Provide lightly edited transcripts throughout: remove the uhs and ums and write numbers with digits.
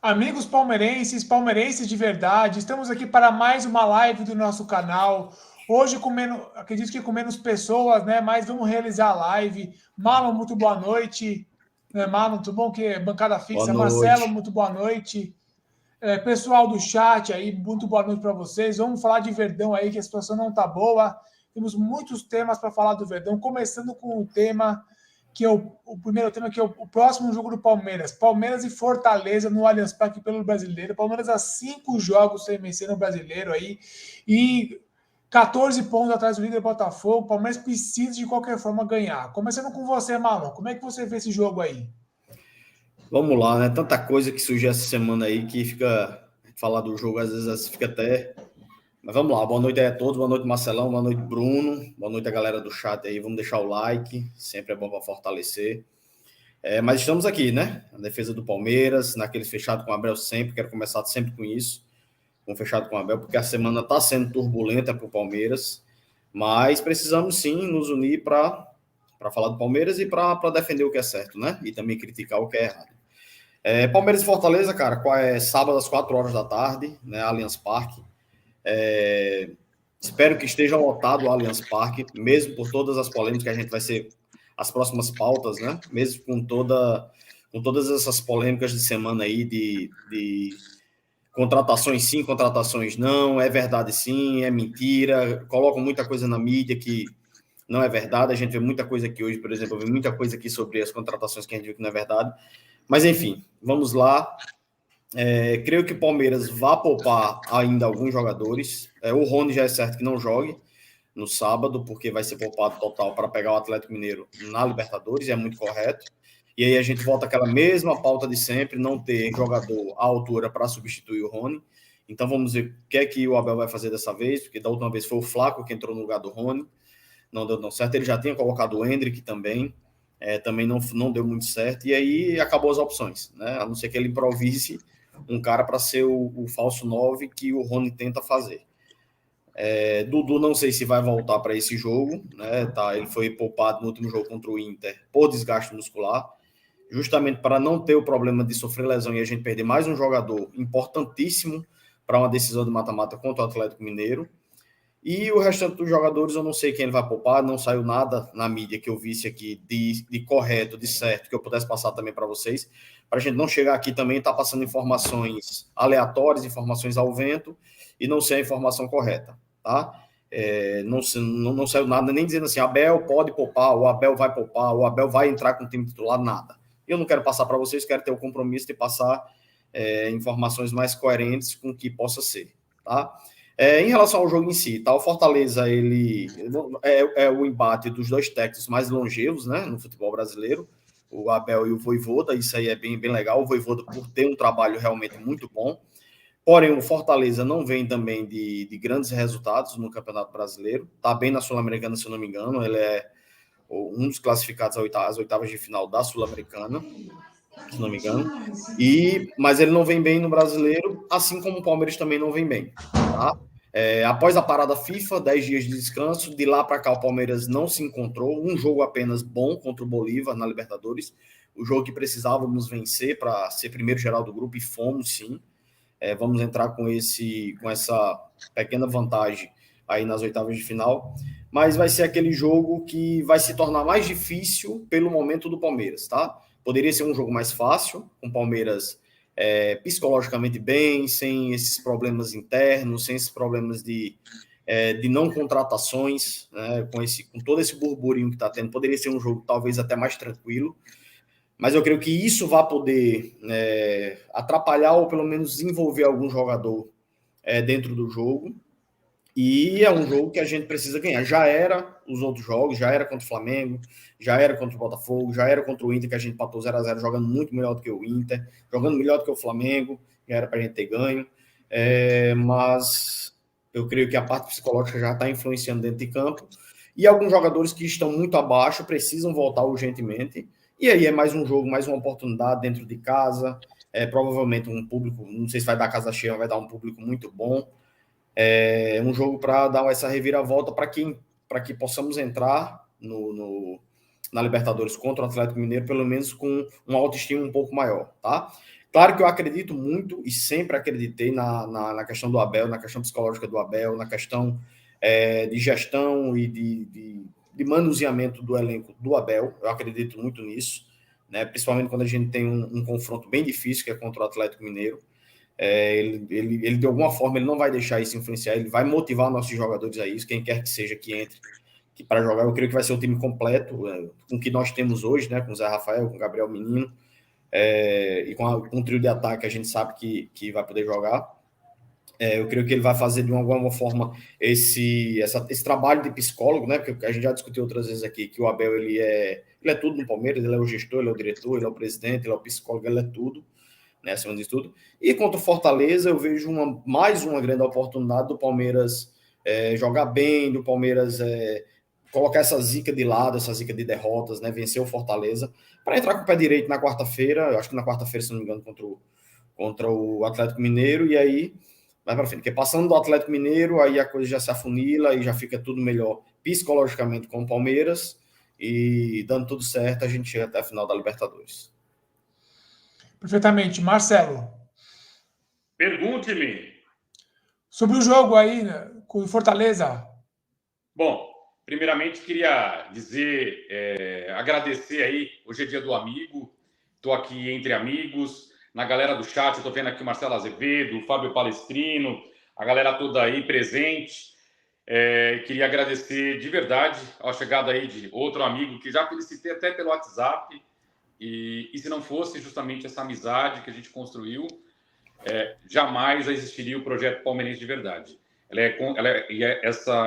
Amigos palmeirenses, palmeirenses de verdade, estamos aqui para mais uma live do nosso canal. Hoje com menos, acredito que com menos pessoas, né? Mas vamos realizar a live. Marlon, muito boa noite. Marlon, tudo bom? Que é bancada Boa fixa. Marcelo, noite. muito boa noite. Pessoal do chat aí, muito boa noite para vocês. Vamos falar de Verdão aí, que a situação não tá boa. Temos muitos temas para falar do Verdão, começando com o tema que é o primeiro tema, que é o próximo jogo do Palmeiras. Palmeiras e Fortaleza no Allianz Parque pelo Brasileiro. Palmeiras há 5 jogos sem vencer no Brasileiro aí e 14 pontos atrás do líder Botafogo. O Palmeiras precisa de qualquer forma ganhar. Começando com você, Marlon, como é que você vê esse jogo aí? Vamos lá, né? Tanta coisa que surgiu essa semana aí que fica falar do jogo às vezes fica até. Mas vamos lá. Boa noite aí a todos. Boa noite, Marcelão. Boa noite, Bruno. Boa noite a galera do chat aí. Vamos deixar o like. Sempre é bom para fortalecer. Mas estamos aqui, né? A defesa do Palmeiras, naquele fechado com o Abel sempre. Quero começar sempre com isso, com fechado com o Abel, porque a semana está sendo turbulenta para o Palmeiras. Mas precisamos sim nos unir para falar do Palmeiras e para defender o que é certo, né? E também criticar o que é errado. Palmeiras e Fortaleza, cara, sábado às 4 horas da tarde, né, Allianz Parque. Espero que esteja lotado o Allianz Parque, mesmo por todas as polêmicas que a gente vai ser as próximas pautas, né? Mesmo com todas essas polêmicas de semana aí de contratações sim, contratações não, é verdade sim, é mentira, colocam muita coisa na mídia que não é verdade, a gente vê muita coisa aqui hoje, por exemplo, eu vi muita coisa aqui sobre as contratações que a gente viu que não é verdade. Mas, enfim, vamos lá. Creio que o Palmeiras vai poupar ainda alguns jogadores. O Rony já é certo que não jogue no sábado, porque vai ser poupado total para pegar o Atlético Mineiro na Libertadores, e é muito correto. E aí a gente volta àquela mesma pauta de sempre, não ter jogador à altura para substituir o Rony. Então vamos ver o que é que o Abel vai fazer dessa vez, porque da última vez foi o Flaco que entrou no lugar do Rony, não deu tão certo. Ele já tinha colocado o Endrick também não deu muito certo, e aí acabou as opções, né? A não ser que ele improvise um cara para ser o falso 9 que o Rony tenta fazer. Dudu não sei se vai voltar para esse jogo, né? Tá, ele foi poupado no último jogo contra o Inter por desgaste muscular, justamente para não ter o problema de sofrer lesão e a gente perder mais um jogador importantíssimo para uma decisão de mata-mata contra o Atlético Mineiro. E o restante dos jogadores, eu não sei quem ele vai poupar, não saiu nada na mídia que eu visse aqui de correto, de certo, que eu pudesse passar também para vocês, para a gente não chegar aqui também e estar passando informações aleatórias, informações ao vento, e não ser a informação correta, tá? Não saiu nada, nem dizendo assim, Abel pode poupar, o Abel vai poupar, o Abel vai entrar com o time titular, nada. Eu não quero passar para vocês, quero ter o compromisso de passar informações mais coerentes com o que possa ser, tá? Em relação ao jogo em si, tá? O Fortaleza ele é o embate dos dois técnicos mais longevos, né, no futebol brasileiro, o Abel e o Vojvoda. Isso aí é bem, bem legal. O Vojvoda por ter um trabalho realmente muito bom. Porém, o Fortaleza não vem também de grandes resultados no Campeonato Brasileiro. Está bem na Sul-Americana, se eu não me engano. Ele é um dos classificados às oitavas de final da Sul-Americana, se não me engano. Mas ele não vem bem no Brasileiro, assim como o Palmeiras também não vem bem, tá? Após a parada FIFA, 10 dias de descanso, de lá para cá o Palmeiras não se encontrou, um jogo apenas bom contra o Bolívar na Libertadores, o jogo que precisávamos vencer para ser primeiro geral do grupo, e fomos sim. Vamos entrar com essa pequena vantagem aí nas oitavas de final, mas vai ser aquele jogo que vai se tornar mais difícil pelo momento do Palmeiras, tá? Poderia ser um jogo mais fácil, com o Palmeiras psicologicamente bem, sem esses problemas internos, sem esses problemas de não contratações, né, com todo esse burburinho que está tendo. Poderia ser um jogo talvez até mais tranquilo, mas eu creio que isso vai poder atrapalhar ou pelo menos desenvolver algum jogador dentro do jogo. E é um jogo que a gente precisa ganhar. Já era os outros jogos, já era contra o Flamengo, já era contra o Botafogo, já era contra o Inter, que a gente empatou 0-0, jogando muito melhor do que o Inter, jogando melhor do que o Flamengo, já era para a gente ter ganho. Mas eu creio que a parte psicológica já está influenciando dentro de campo. E alguns jogadores que estão muito abaixo precisam voltar urgentemente. E aí é mais um jogo, mais uma oportunidade dentro de casa. Provavelmente um público, não sei se vai dar casa cheia, vai dar um público muito bom. Um jogo para dar essa reviravolta para que possamos entrar na Libertadores contra o Atlético Mineiro, pelo menos com uma autoestima um pouco maior, tá? Claro que eu acredito muito e sempre acreditei na questão do Abel, na questão psicológica do Abel, na questão de gestão e de manuseamento do elenco do Abel. Eu acredito muito nisso, né? Principalmente quando a gente tem um confronto bem difícil, que é contra o Atlético Mineiro. Ele, de alguma forma, ele não vai deixar isso influenciar, ele vai motivar nossos jogadores a isso, quem quer que seja que entre para jogar. Eu creio que vai ser o time completo, com o que nós temos hoje, né? Com o Zé Rafael, com o Gabriel Menino, e com o trio de ataque a gente sabe que vai poder jogar. Eu creio que ele vai fazer de alguma forma esse trabalho de psicólogo, né? Porque a gente já discutiu outras vezes aqui que o Abel ele é tudo no Palmeiras, ele é o gestor, ele é o diretor, ele é o presidente, ele é o psicólogo, ele é tudo, né? Acima disso tudo. E contra o Fortaleza, eu vejo mais uma grande oportunidade do Palmeiras jogar bem, do Palmeiras colocar essa zica de lado, essa zica de derrotas, né? Vencer o Fortaleza, para entrar com o pé direito na quarta-feira, eu acho que na quarta-feira, se não me engano, contra o Atlético Mineiro, e aí vai para frente. Porque passando do Atlético Mineiro, aí a coisa já se afunila e já fica tudo melhor psicologicamente com o Palmeiras, e dando tudo certo, a gente chega até a final da Libertadores. Perfeitamente. Marcelo. Pergunte-me. Sobre o jogo aí, né, com o Fortaleza. Bom, primeiramente queria dizer, agradecer aí, hoje é dia do amigo, estou aqui entre amigos, na galera do chat, estou vendo aqui o Marcelo Azevedo, o Fábio Palestrino, a galera toda aí presente. Queria agradecer de verdade a chegada aí de outro amigo que já felicitei até pelo WhatsApp, e se não fosse justamente essa amizade que a gente construiu, jamais existiria o projeto Palmeirense de Verdade.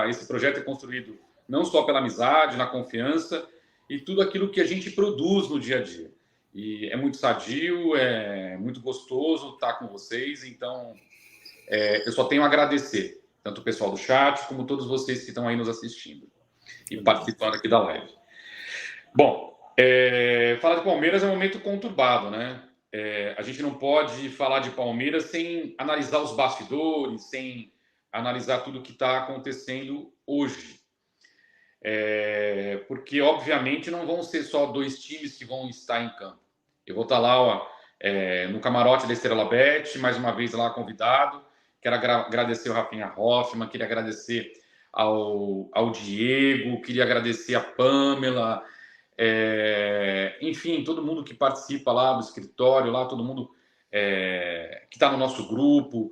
Esse projeto é construído não só pela amizade, na confiança e tudo aquilo que a gente produz no dia a dia. E é muito sadio, é muito gostoso estar com vocês, então eu só tenho a agradecer, tanto o pessoal do chat, como todos vocês que estão aí nos assistindo e participando aqui da live. Bom, falar de Palmeiras é um momento conturbado, né? A gente não pode falar de Palmeiras sem analisar os bastidores, sem analisar tudo que está acontecendo hoje. Porque, obviamente, não vão ser só dois times que vão estar em campo. Eu vou estar lá no camarote da Estrela Bet, mais uma vez lá convidado. Quero agradecer o Rafinha Hoffmann, queria agradecer ao Diego, queria agradecer a Pamela, enfim, todo mundo que participa lá do escritório, lá todo mundo que está no nosso grupo.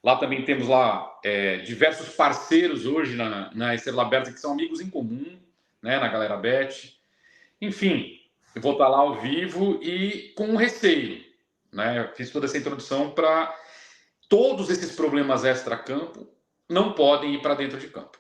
Lá também temos lá diversos parceiros hoje na Estrela Aberta que são amigos em comum, né, na Galera Bet. Enfim, eu vou estar lá ao vivo e com receio, né? Eu fiz toda essa introdução para todos esses problemas extra-campo não podem ir para dentro de campo.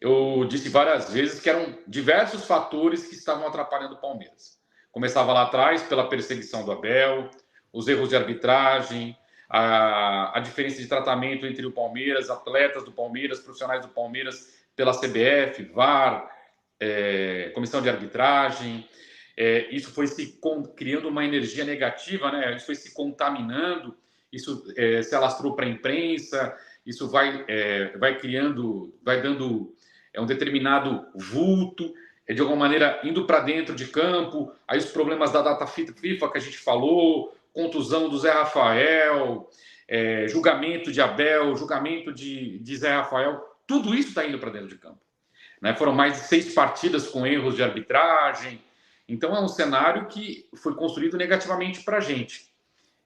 Eu disse várias vezes que eram diversos fatores que estavam atrapalhando o Palmeiras. Começava lá atrás pela perseguição do Abel, os erros de arbitragem, a diferença de tratamento entre o Palmeiras, atletas do Palmeiras, profissionais do Palmeiras pela CBF, VAR, comissão de arbitragem. Isso foi criando uma energia negativa, né? Isso foi se contaminando, isso se alastrou para a imprensa, isso vai dando um determinado vulto, de alguma maneira indo para dentro de campo, aí os problemas da data FIFA que a gente falou, contusão do Zé Rafael, julgamento de Abel, julgamento de Zé Rafael, tudo isso está indo para dentro de campo. Né? Foram mais de 6 partidas com erros de arbitragem, então é um cenário que foi construído negativamente para a gente.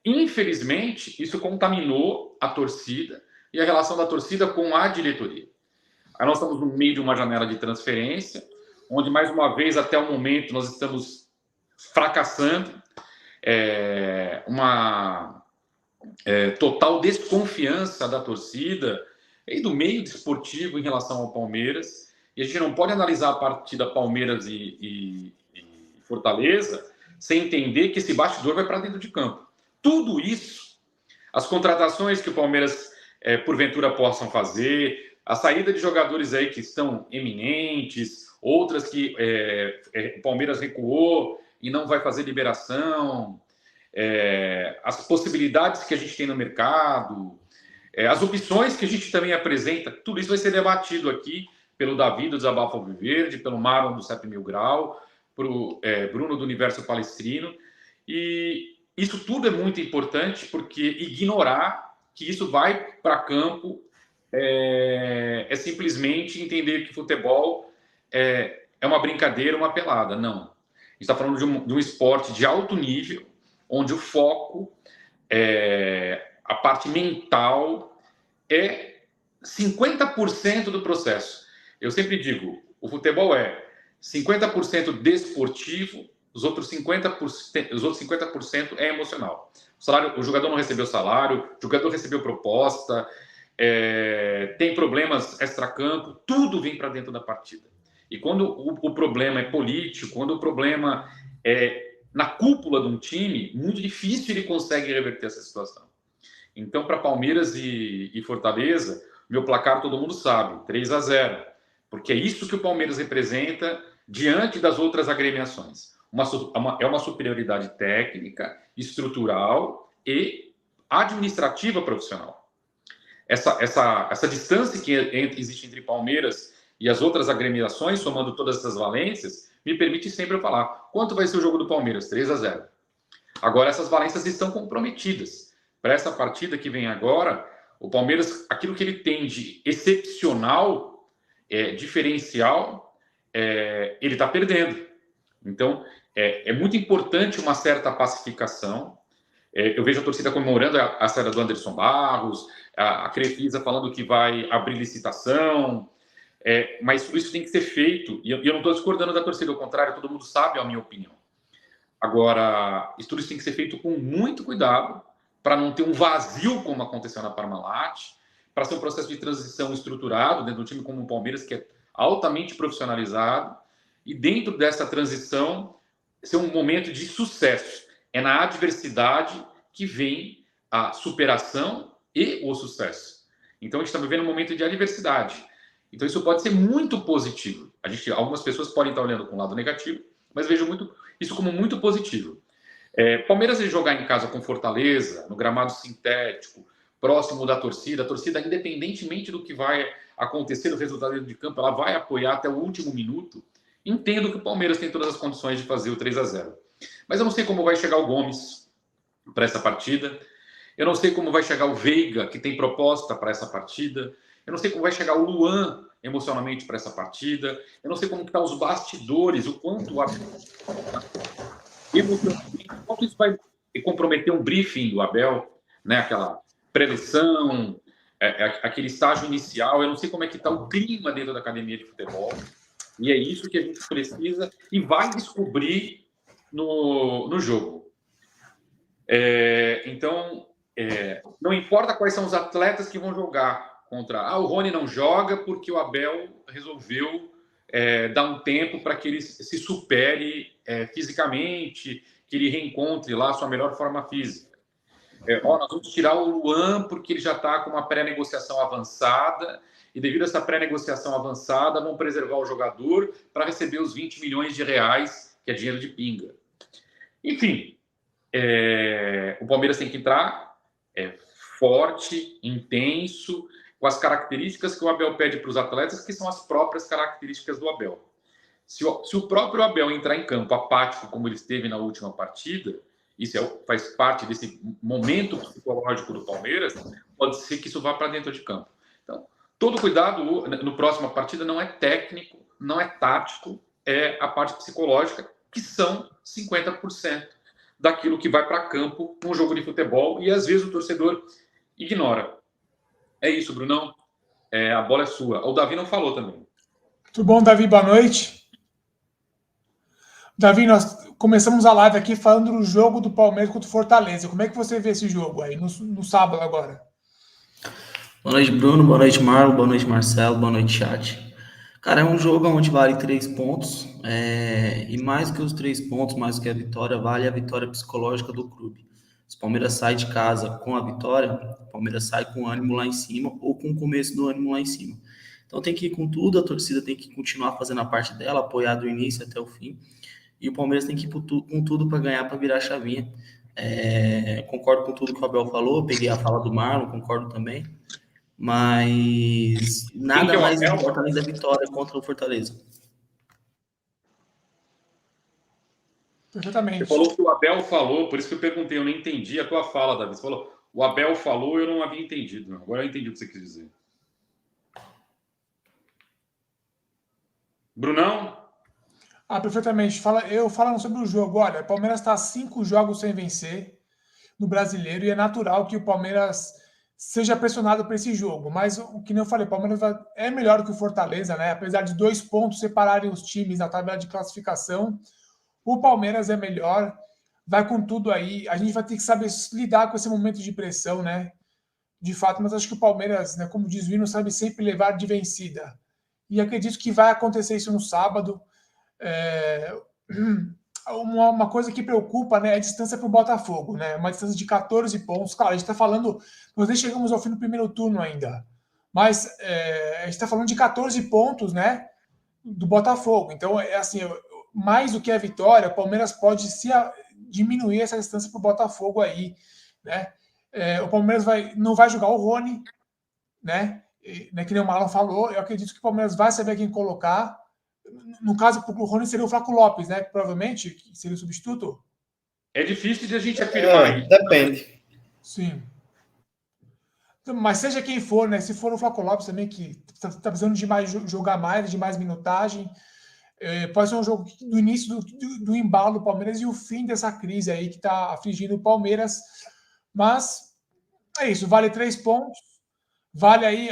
Infelizmente, isso contaminou a torcida e a relação da torcida com a diretoria. Aí nós estamos no meio de uma janela de transferência, onde, mais uma vez, até o momento, nós estamos fracassando. Uma total desconfiança da torcida e do meio desportivo em relação ao Palmeiras. E a gente não pode analisar a partida Palmeiras e Fortaleza sem entender que esse bastidor vai para dentro de campo. Tudo isso, as contratações que o Palmeiras, porventura, possam fazer, a saída de jogadores aí que estão eminentes, outras que o Palmeiras recuou e não vai fazer liberação, as possibilidades que a gente tem no mercado, as opções que a gente também apresenta, tudo isso vai ser debatido aqui pelo Davi do Desabafo Alviverde, pelo Marlon do CEP Mil Grau, pelo Bruno do Universo Palestrino, e isso tudo é muito importante, porque ignorar que isso vai para campo é simplesmente entender que futebol é uma brincadeira, uma pelada. Não. A gente está falando de um esporte de alto nível, onde o foco, a parte mental, é 50% do processo. Eu sempre digo, o futebol é 50% desportivo, os outros 50% é emocional. O jogador não recebeu salário, o jogador recebeu proposta, tem problemas extracampo, tudo vem para dentro da partida. E quando o problema é político, quando o problema é na cúpula de um time, muito difícil ele consegue reverter essa situação. Então, para Palmeiras e Fortaleza, meu placar todo mundo sabe, 3-0. Porque é isso que o Palmeiras representa diante das outras agremiações. É uma superioridade técnica, estrutural e administrativa profissional. Essa distância que existe entre Palmeiras e as outras agremiações, somando todas essas valências, me permite sempre falar quanto vai ser o jogo do Palmeiras, 3-0. Agora, essas valências estão comprometidas. Para essa partida que vem agora, o Palmeiras, aquilo que ele tem de excepcional, diferencial, ele está perdendo. Então, é muito importante uma certa pacificação. Eu vejo a torcida comemorando a saída do Anderson Barros, a Crefisa falando que vai abrir licitação, mas isso tem que ser feito, e eu não estou discordando da torcida, ao contrário, todo mundo sabe a minha opinião. Agora, isso tudo tem que ser feito com muito cuidado, para não ter um vazio como aconteceu na Parmalat, para ser um processo de transição estruturado dentro de um time como o Palmeiras, que é altamente profissionalizado, e dentro dessa transição ser um momento de sucesso. É na adversidade que vem a superação e o sucesso. Então, a gente está vivendo um momento de adversidade. Então, isso pode ser muito positivo. Algumas pessoas podem estar olhando com o lado negativo, mas vejo isso como muito positivo. Palmeiras jogar em casa com Fortaleza, no gramado sintético, próximo da torcida, a torcida, independentemente do que vai acontecer no resultado dentro de campo, ela vai apoiar até o último minuto. Entendo que o Palmeiras tem todas as condições de fazer o 3-0. Mas eu não sei como vai chegar o Gomes para essa partida. Eu não sei como vai chegar o Veiga, que tem proposta para essa partida. Eu não sei como vai chegar o Luan emocionalmente para essa partida. Eu não sei como estão os bastidores, o quanto isso vai comprometer um briefing do Abel, né? Aquela preleção, aquele estágio inicial. Eu não sei como é que está o clima dentro da academia de futebol. E é isso que a gente precisa e vai descobrir no jogo. Então, não importa quais são os atletas que vão jogar contra... o Rony não joga porque o Abel resolveu dar um tempo para que ele se supere fisicamente, que ele reencontre lá a sua melhor forma física. Nós vamos tirar o Luan porque ele já está com uma pré-negociação avançada e devido a essa pré-negociação avançada vão preservar o jogador para receber os 20 milhões de reais, que é dinheiro de pinga. Enfim, o Palmeiras tem que entrar forte, intenso, com as características que o Abel pede para os atletas, que são as próprias características do Abel. Se o próprio Abel entrar em campo apático, como ele esteve na última partida, isso faz parte desse momento psicológico do Palmeiras, pode ser que isso vá para dentro de campo. Então, todo cuidado no próxima partida não é técnico, não é tático, é a parte psicológica, que são 50% daquilo que vai para campo num jogo de futebol, e às vezes o torcedor ignora. É isso, Brunão. A bola é sua. O Davi não falou também. Tudo bom, Davi? Boa noite. Davi, nós começamos a live aqui falando do jogo do Palmeiras contra o Fortaleza. Como é que você vê esse jogo aí, no sábado agora? Boa noite, Bruno. Boa noite, Marlon. Boa noite, Marcelo. Boa noite, chat. Cara, é um jogo onde vale 3 pontos. E mais que os 3 pontos, mais que a vitória, vale a vitória psicológica do clube. Se o Palmeiras sai de casa com a vitória, o Palmeiras sai com o ânimo lá em cima ou com o começo do ânimo lá em cima. Então tem que ir com tudo, a torcida tem que continuar fazendo a parte dela, apoiar do início até o fim. E o Palmeiras tem que ir com tudo para ganhar, para virar a chavinha. Concordo com tudo que o Abel falou, peguei a fala do Marlon, concordo também. Mas nada mais importa além da vitória contra o Fortaleza. Perfeitamente. Você falou que o Abel falou, por isso que eu perguntei, eu não entendi a tua fala, Davi. Você falou, o Abel falou, eu não havia entendido. Não. Agora eu entendi o que você quis dizer. Brunão? Perfeitamente. Eu falando sobre o jogo, olha, o Palmeiras está 5 jogos sem vencer no Brasileiro e é natural que o Palmeiras seja pressionado para esse jogo. Mas o que nem eu falei, o Palmeiras é melhor que o Fortaleza, né? Apesar de 2 pontos separarem os times na tabela de classificação, o Palmeiras é melhor, vai com tudo aí. A gente vai ter que saber lidar com esse momento de pressão, né? De fato, mas acho que o Palmeiras, né, como diz o hino, sabe sempre levar de vencida. E acredito que vai acontecer isso no sábado. Uma coisa que preocupa, né, é a distância para o Botafogo, né? Uma distância de 14 pontos. Claro, a gente está falando, nós nem chegamos ao fim do primeiro turno ainda, mas a gente está falando de 14 pontos, né, do Botafogo. Então, é assim, mais do que a vitória, o Palmeiras pode diminuir essa distância para o Botafogo aí, né? O Palmeiras não vai jogar o Rony, né? Que nem o Marlon falou. Eu acredito que o Palmeiras vai saber quem colocar. No caso, o Rony seria o Flaco Lopes, né? Provavelmente, que seria o substituto. É difícil de a gente afirmar isso. Depende. Sim. Mas seja quem for, né? Se for o Flaco Lopes também, que tá precisando de jogar mais, de mais minutagem, pode ser um jogo do início do embalo do Palmeiras e o fim dessa crise aí que está afligindo o Palmeiras. Mas é isso, vale 3 pontos. Vale aí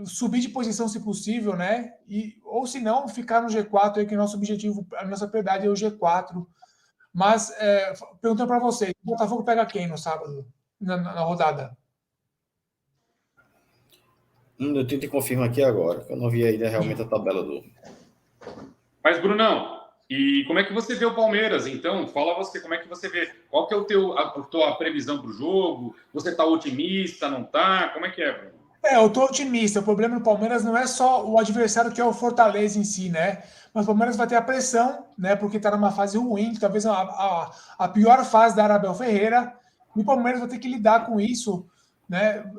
subir de posição se possível, né? Ou se não, ficar no G4 aí, que é nosso objetivo, a nossa prioridade é o G4. Mas, perguntando para vocês, o Botafogo pega quem no sábado, na rodada? Eu tento confirmar aqui agora, que eu não vi ainda realmente a tabela do... Mas, Brunão, e como é que você vê o Palmeiras, então? Fala você, como é que você vê? Qual que é a tua previsão para o jogo? Você está otimista, não está? Como é que é, Bruno? Eu estou otimista. O problema do Palmeiras não é só o adversário que é o Fortaleza em si, né? Mas o Palmeiras vai ter a pressão, né? Porque está numa fase ruim, talvez a pior fase da Abel Ferreira. E o Palmeiras vai ter que lidar com isso, né?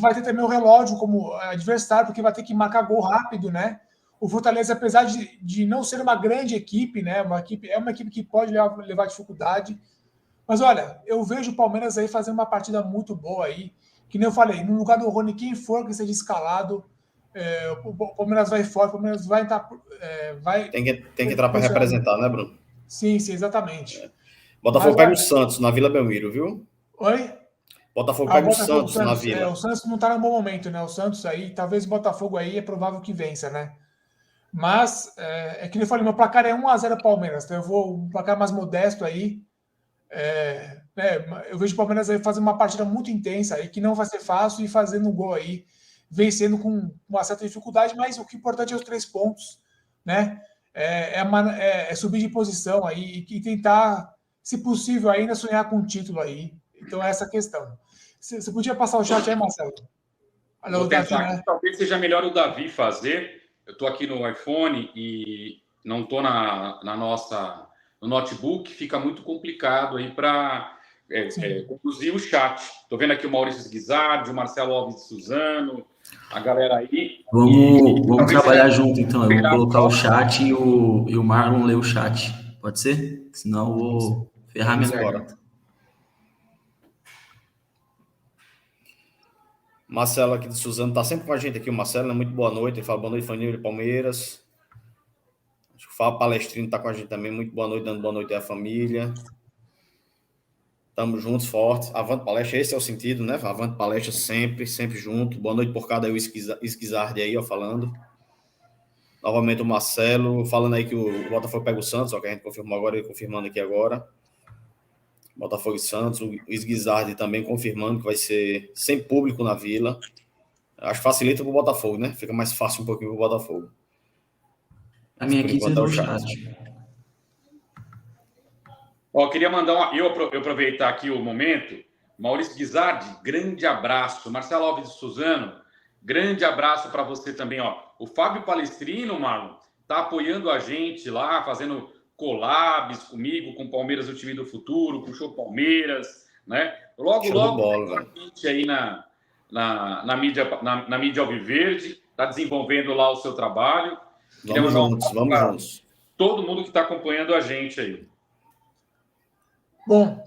Vai ter também o relógio como adversário, porque vai ter que marcar gol rápido, né? O Fortaleza, apesar de não ser uma grande equipe, né? É uma equipe que pode levar dificuldade. Mas olha, eu vejo o Palmeiras aí fazendo uma partida muito boa aí. Que nem eu falei, no lugar do Rony, quem for que seja escalado, o Palmeiras vai forte, o Palmeiras vai entrar. Tem que entrar para representar, né, Bruno? Sim, exatamente. Botafogo pega o Santos na Vila Belmiro, viu? Oi? Botafogo pega o Santos na Santos, Vila. o Santos não está no bom momento, né? O Santos aí, talvez o Botafogo aí é provável que vença, né? Mas, que nem eu falei, meu placar é 1-0 Palmeiras, então eu vou um placar mais modesto aí. Eu vejo o Palmeiras aí fazendo uma partida muito intensa aí, que não vai ser fácil, e fazendo um gol aí, vencendo com uma certa dificuldade, mas o que é importante é os 3 pontos, né? É subir de posição aí e tentar, se possível, ainda sonhar com um título aí. Então, é essa a questão. Você podia passar o chat aí, Marcelo? Vou tentar, né? Talvez seja melhor o Davi fazer. Eu estou aqui no iPhone e não estou no notebook, fica muito complicado aí para conduzir o chat. Estou vendo aqui o Maurício Guizardi, o Marcelo Alves de Suzano, a galera aí. Vamos trabalhar junto, então. Eu vou colocar o chat e o Marlon lê o chat. Pode ser? Senão eu vou ferrar minha garganta. Marcelo aqui de Suzano está sempre com a gente aqui. O Marcelo, né? Muito boa noite. Ele fala boa noite, família de Palmeiras. Acho que o Fábio Palestrino está com a gente também. Muito boa noite, dando boa noite à família. Estamos juntos, fortes. Avante Palestra, esse é o sentido, né? Avante Palestra sempre, sempre junto. Boa noite por cada aí, o Esquizardi aí, ó, falando. Novamente o Marcelo, falando aí que o Botafogo pega o Santos, ó, que a gente confirmou agora, ele confirmando aqui agora. Botafogo e Santos, o Esguizardi também confirmando que vai ser sem público na Vila. Acho que facilita para o Botafogo, né? Fica mais fácil um pouquinho para o Botafogo. A minha aqui é o chat. Queria mandar eu aproveitar aqui o momento. Maurício Guizardi, grande abraço. Marcelo Alves de Suzano, grande abraço para você também. O Fábio Palestrino, Marlon, está apoiando a gente lá, fazendo collabs comigo, com o Palmeiras, o time do futuro, com o Show Palmeiras, né? Logo bola, a gente aí na mídia Alviverde, está desenvolvendo lá o seu trabalho. Vamos juntos. Todo mundo que está acompanhando a gente aí. Bom,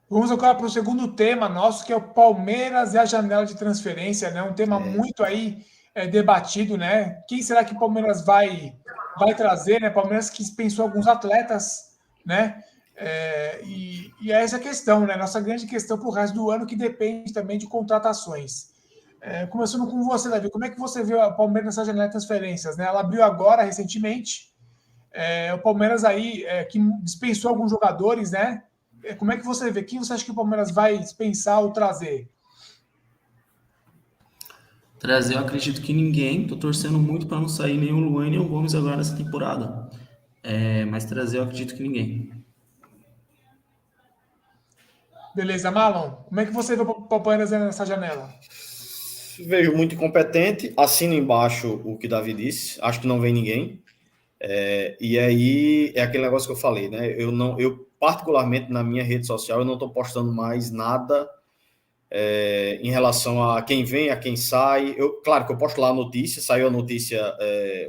vamos agora para o segundo tema nosso, que é o Palmeiras e a janela de transferência, né? Um tema muito aí debatido, né? Quem será que o Palmeiras vai trazer, né? Palmeiras que dispensou alguns atletas, né? E é essa questão, né? Nossa grande questão para o resto do ano, que depende também de contratações. Começando com você, Davi, como é que você viu a Palmeiras nessa janela de transferências, né? Ela abriu agora, recentemente, o Palmeiras aí, que dispensou alguns jogadores, né? Como é que você vê? Quem você acha que o Palmeiras vai dispensar ou trazer? Trazer, eu acredito que ninguém. Tô torcendo muito para não sair nem o Luan nem o Gomes agora nessa temporada. Mas trazer, eu acredito que ninguém. Beleza, Marlon. Como é que você vê o Palmeiras nessa janela? Vejo muito incompetente, assino embaixo o que Davi disse, acho que não vem ninguém. E aí é aquele negócio que eu falei, né? Eu particularmente na minha rede social, eu não estou postando mais nada em relação a quem vem, a quem sai. Claro que eu posto lá a notícia, saiu a notícia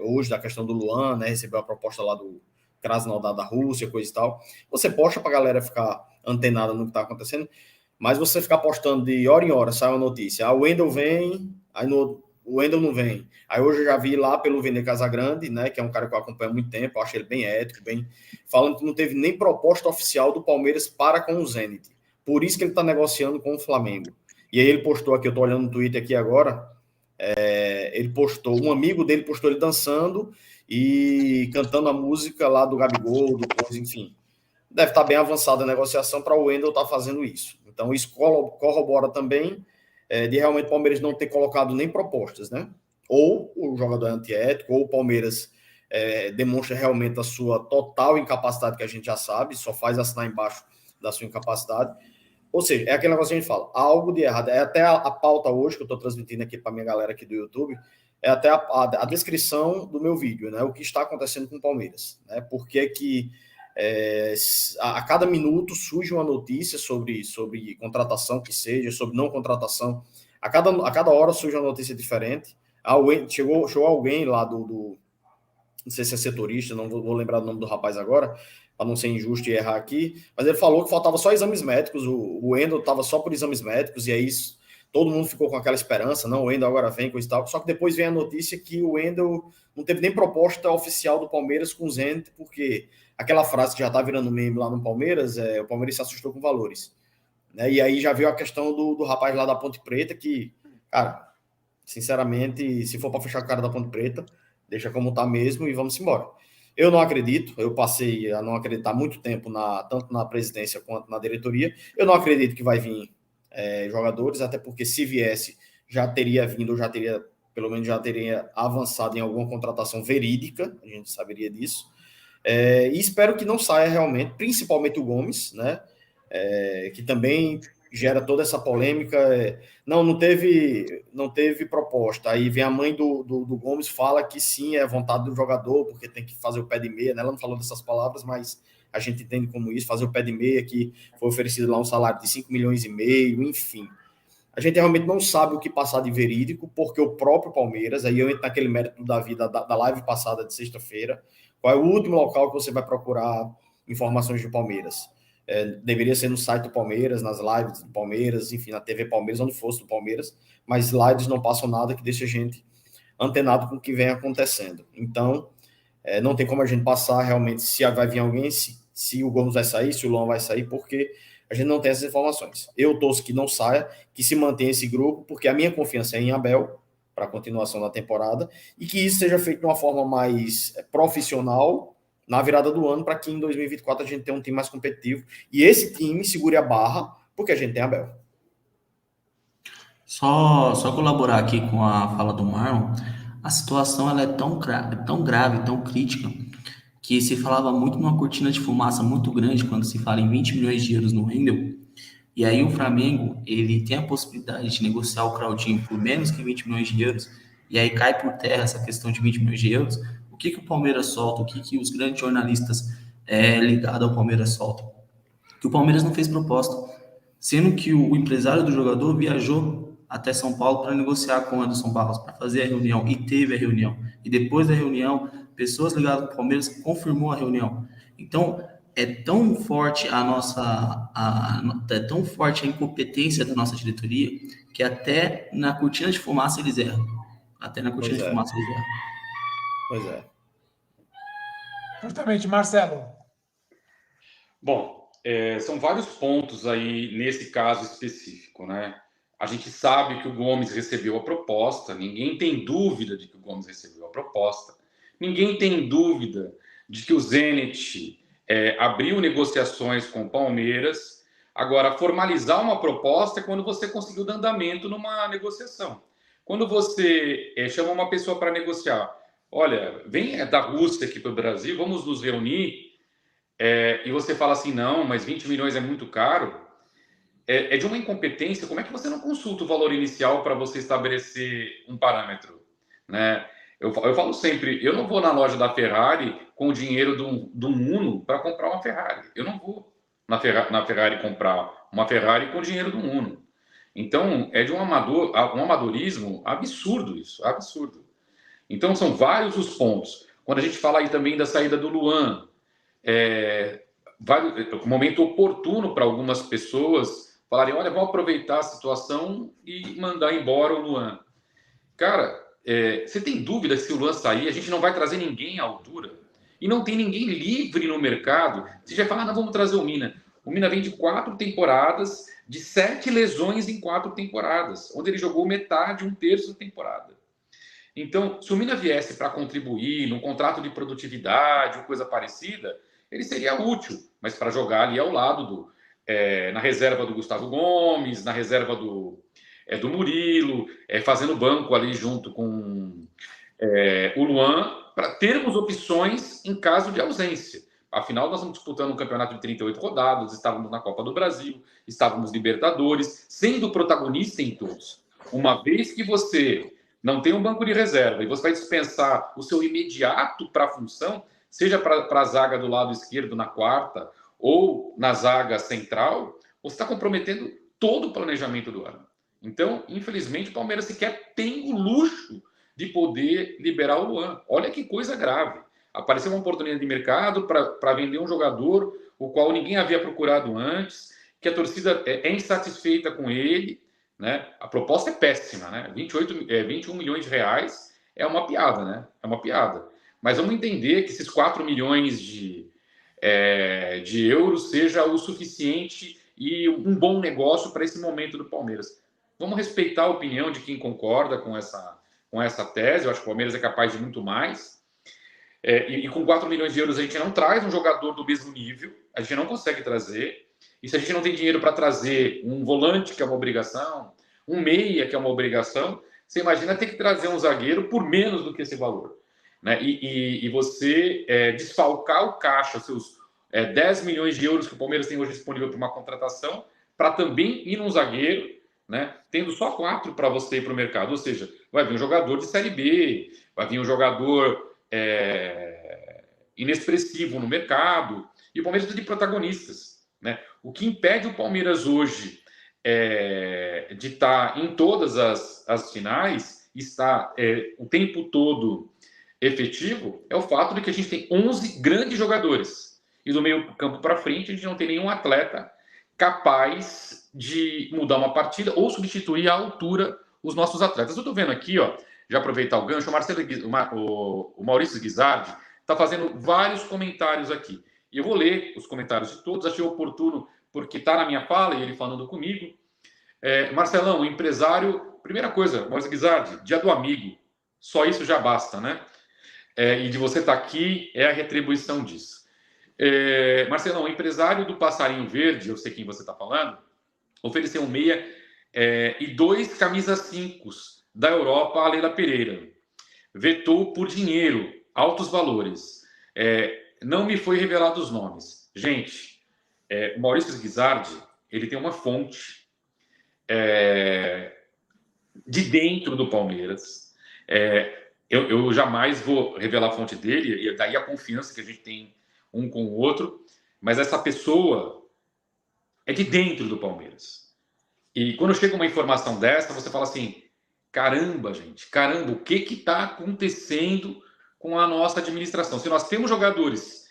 hoje da questão do Luan, né? Recebeu a proposta lá do Krasnodar da Rússia, coisa e tal. Você posta para a galera ficar antenada no que está acontecendo, mas você ficar postando de hora em hora, sai uma notícia. O Wendel vem, aí o Wendel não vem. Aí hoje eu já vi lá pelo Vene Casagrande, né, que é um cara que eu acompanho há muito tempo, eu acho ele bem ético, falando que não teve nem proposta oficial do Palmeiras para com o Zenit. Por isso que ele está negociando com o Flamengo. E aí ele postou aqui, eu estou olhando no Twitter aqui agora, ele postou, um amigo dele postou ele dançando e cantando a música lá do Gabigol, do Coisa, enfim. Deve estar bem avançada a negociação para o Wendel estar fazendo isso. Então isso corrobora também de realmente o Palmeiras não ter colocado nem propostas, né? Ou o jogador é antiético, ou o Palmeiras demonstra realmente a sua total incapacidade, que a gente já sabe, só faz assinar embaixo da sua incapacidade. Ou seja, é aquele negócio que a gente fala, algo de errado. É até a pauta hoje, que eu estou transmitindo aqui para a minha galera aqui do YouTube, é até a descrição do meu vídeo, né? O que está acontecendo com o Palmeiras, né? Por que que a cada minuto surge uma notícia sobre contratação que seja, sobre não contratação. A cada hora surge uma notícia diferente. Chegou alguém lá não sei se é setorista, não vou lembrar o nome do rapaz agora, para não ser injusto e errar aqui, mas ele falou que faltava só exames médicos, o Wendel estava só por exames médicos, e aí todo mundo ficou com aquela esperança, não, o Wendel agora vem, coisa e tal, só que depois vem a notícia que o Wendel não teve nem proposta oficial do Palmeiras com o Zenit, porque aquela frase que já está virando meme lá no Palmeiras, o Palmeiras se assustou com valores. Né? E aí já veio a questão do rapaz lá da Ponte Preta, que, cara, sinceramente, se for para fechar a cara da Ponte Preta, deixa como está mesmo e vamos embora. Eu não acredito, eu passei a não acreditar há muito tempo, tanto na presidência quanto na diretoria. Eu não acredito que vai vir jogadores, até porque se viesse, já teria vindo, ou pelo menos já teria avançado em alguma contratação verídica, a gente saberia disso. E espero que não saia realmente, principalmente o Gomes, né? Que também gera toda essa polêmica. Não teve proposta. Aí vem a mãe do Gomes, fala que sim, é vontade do jogador, porque tem que fazer o pé de meia, né? Ela não falou dessas palavras, mas a gente entende como isso, fazer o pé de meia, que foi oferecido lá um salário de 5,5 milhões, enfim. A gente realmente não sabe o que passar de verídico, porque o próprio Palmeiras, aí eu entro naquele mérito da vida da live passada de sexta-feira, qual é o último local que você vai procurar informações do Palmeiras? Deveria ser no site do Palmeiras, nas lives do Palmeiras, enfim, na TV Palmeiras, onde fosse do Palmeiras, mas lives não passam nada que deixe a gente antenado com o que vem acontecendo. Então, não tem como a gente passar realmente se vai vir alguém, se o Gomes vai sair, se o Luan vai sair, porque a gente não tem essas informações. Eu torço que não saia, que se mantenha esse grupo, porque a minha confiança é em Abel, para a continuação da temporada, e que isso seja feito de uma forma mais profissional na virada do ano, para que em 2024 a gente tenha um time mais competitivo, e esse time segure a barra, porque a gente tem Abel. Só colaborar aqui com a fala do Marlon, a situação ela é tão grave, tão crítica, que se falava muito numa cortina de fumaça muito grande quando se fala em 20 milhões de euros no Wendel, e aí o Flamengo ele tem a possibilidade de negociar o Claudinho por menos que 20 milhões de euros, e aí cai por terra essa questão de 20 milhões de euros. O que o Palmeiras solta, o que os grandes jornalistas ligados ao Palmeiras soltam? Que o Palmeiras não fez proposta, sendo que o empresário do jogador viajou até São Paulo para negociar com o Anderson Barros, para fazer a reunião, e teve a reunião. E depois da reunião, pessoas ligadas ao Palmeiras confirmou a reunião. Então, é tão forte é tão forte a incompetência da nossa diretoria que até na cortina de fumaça eles erram. Até na cortina de fumaça eles erram. Pois é. Justamente, Marcelo. Bom, são vários pontos aí nesse caso específico, né? A gente sabe que o Gomes recebeu a proposta, ninguém tem dúvida de que o Gomes recebeu a proposta, ninguém tem dúvida de que o Zenit abriu negociações com o Palmeiras. Agora, formalizar uma proposta é quando você conseguiu dar andamento numa negociação. Quando você chama uma pessoa para negociar, olha, vem da Rússia aqui para o Brasil, vamos nos reunir, e você fala assim, não, mas 20 milhões é muito caro, é de uma incompetência. Como é que você não consulta o valor inicial para você estabelecer um parâmetro, né? Eu falo sempre, eu não vou na loja da Ferrari com o dinheiro do Uno para comprar uma Ferrari. Eu não vou na Ferrari comprar uma Ferrari com o dinheiro do Uno. Então, é de um amadorismo absurdo isso, absurdo. Então, são vários os pontos. Quando a gente fala aí também da saída do Luan, um momento oportuno para algumas pessoas falarem, olha, vamos aproveitar a situação e mandar embora o Luan. Cara, você tem dúvida se o Luan sair, a gente não vai trazer ninguém à altura? E não tem ninguém livre no mercado. Você já fala, não, vamos trazer o Mina. O Mina vem de 4 temporadas, de 7 lesões em 4 temporadas, onde ele jogou metade, 1/3 da temporada. Então, se o Mina viesse para contribuir num contrato de produtividade ou coisa parecida, ele seria útil, mas para jogar ali ao lado na reserva do Gustavo Gomes, na reserva do Murilo, fazendo banco ali junto com o Luan, para termos opções em caso de ausência. Afinal, nós estamos disputando um campeonato de 38 rodadas, estávamos na Copa do Brasil, estávamos Libertadores, sendo protagonista em todos. Uma vez que você não tem um banco de reserva e você vai dispensar o seu imediato para a função, seja para a zaga do lado esquerdo na quarta ou na zaga central, você está comprometendo todo o planejamento do ano. Então, infelizmente, o Palmeiras sequer tem o luxo de poder liberar o Luan. Olha que coisa grave. Apareceu uma oportunidade de mercado para vender um jogador o qual ninguém havia procurado antes, que a torcida é insatisfeita com ele, né? A proposta é péssima, né? 21 milhões de reais é uma piada, né? É uma piada. Mas vamos entender que esses 4 milhões de euros seja o suficiente e um bom negócio para esse momento do Palmeiras. Vamos respeitar a opinião de quem concorda com essa tese. Eu acho que o Palmeiras é capaz de muito mais. E com 4 milhões de euros a gente não traz um jogador do mesmo nível, a gente não consegue trazer. E se a gente não tem dinheiro para trazer um volante, que é uma obrigação, um meia, que é uma obrigação, você imagina ter que trazer um zagueiro por menos do que esse valor, né? E você desfalcar o caixa, seus 10 milhões de euros que o Palmeiras tem hoje disponível para uma contratação, para também ir num zagueiro, né? Tendo só 4 para você ir para o mercado. Ou seja, vai vir um jogador de Série B, vai vir um jogador inexpressivo no mercado, e o Palmeiras precisa de protagonistas, né? O que impede o Palmeiras hoje de estar em todas as finais, estar o tempo todo efetivo, é o fato de que a gente tem 11 grandes jogadores, e do meio campo para frente a gente não tem nenhum atleta capaz de mudar uma partida ou substituir à altura os nossos atletas. Eu estou vendo aqui, ó, já aproveitar o gancho, o Maurício Guizardi está fazendo vários comentários aqui. E eu vou ler os comentários de todos, achei oportuno, porque está na minha fala e ele falando comigo. Marcelão, o empresário... Primeira coisa, Maurício Guizardi, dia do amigo. Só isso já basta, né? E de você estar aqui é a retribuição disso. Marcelão, o empresário do Passarinho Verde, eu sei quem você está falando, ofereceu um meia e 2 camisas 5 da Europa a Leila Pereira. Vetou por dinheiro, altos valores. Não me foi revelado os nomes. Gente, o Maurício Guizardi, ele tem uma fonte de dentro do Palmeiras. Eu jamais vou revelar a fonte dele, e daí a confiança que a gente tem um com o outro, mas essa pessoa é de dentro do Palmeiras. E quando chega uma informação dessa, você fala assim, caramba, gente, caramba, o que está acontecendo com a nossa administração? Se nós temos jogadores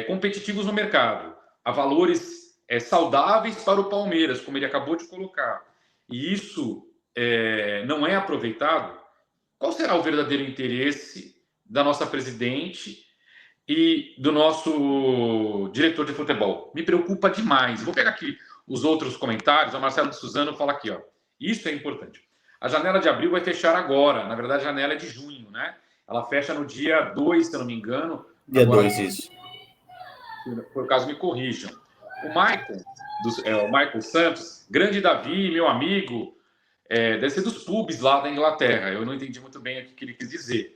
competitivos no mercado, a valores saudáveis para o Palmeiras, como ele acabou de colocar, e isso não é aproveitado, qual será o verdadeiro interesse da nossa presidente e do nosso diretor de futebol? Me preocupa demais. Vou pegar aqui os outros comentários. O Marcelo de Suzano fala aqui, ó. Isso é importante. A janela de abril vai fechar agora. Na verdade, a janela é de junho, né? Ela fecha no dia 2, se eu não me engano. Dia 2, isso. Por caso, me corrijam. O Michael Santos, grande Davi, meu amigo, deve ser dos pubs lá da Inglaterra. Eu não entendi muito bem o que ele quis dizer.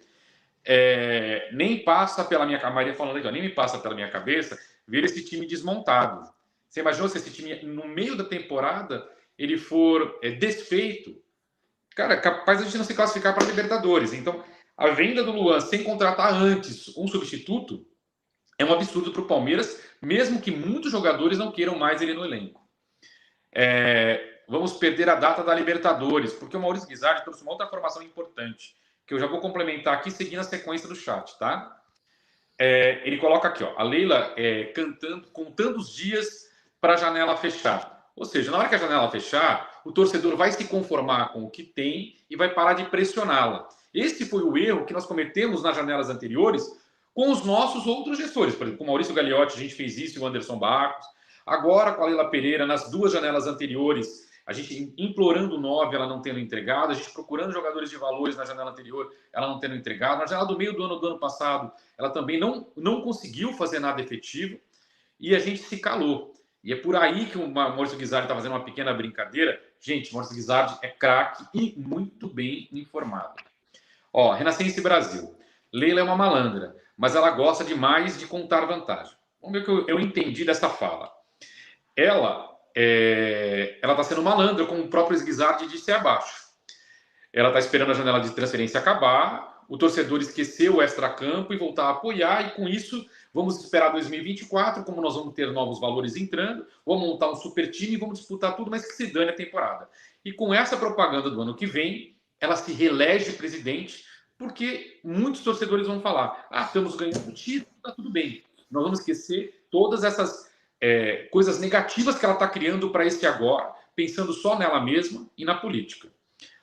Nem passa pela minha cabeça, Maria falando aqui, nem me passa pela minha cabeça ver esse time desmontado. Você imaginou se esse time, no meio da temporada, ele for desfeito? Cara, capaz de a gente não se classificar para a Libertadores. Então, a venda do Luan sem contratar antes um substituto é um absurdo para o Palmeiras, mesmo que muitos jogadores não queiram mais ele no elenco. Vamos perder a data da Libertadores, porque o Maurício Guizardi trouxe uma outra informação importante, que eu já vou complementar aqui, seguindo a sequência do chat, tá? Ele coloca aqui, ó, a Leila contando os dias para a janela fechar. Ou seja, na hora que a janela fechar, o torcedor vai se conformar com o que tem e vai parar de pressioná-la. Esse foi o erro que nós cometemos nas janelas anteriores com os nossos outros gestores. Por exemplo, com o Maurício Gagliotti, a gente fez isso, e o Anderson Barcos. Agora, com a Leila Pereira, nas 2 janelas anteriores, a gente implorando 9, ela não tendo entregado, a gente procurando jogadores de valores na janela anterior, ela não tendo entregado. Na janela do meio do ano passado, ela também não conseguiu fazer nada efetivo e a gente se calou. E é por aí que o Maurício Guizardi está fazendo uma pequena brincadeira. Gente, o Maurício Guizardi é craque e muito bem informado. Ó, Renascença Brasil. Leila é uma malandra, mas ela gosta demais de contar vantagem. Vamos ver o que eu entendi dessa fala. Ela está sendo malandra, como o próprio Guizardi disse abaixo. Ela está esperando a janela de transferência acabar, o torcedor esquecer o extracampo e voltar a apoiar, e com isso vamos esperar 2024, como nós vamos ter novos valores entrando, vamos montar um super time e vamos disputar tudo, mas que se dane a temporada. E com essa propaganda do ano que vem, ela se reelege presidente, porque muitos torcedores vão falar, estamos ganhando título, está tudo bem. Nós vamos esquecer todas essas coisas negativas que ela está criando para esse agora, pensando só nela mesma e na política.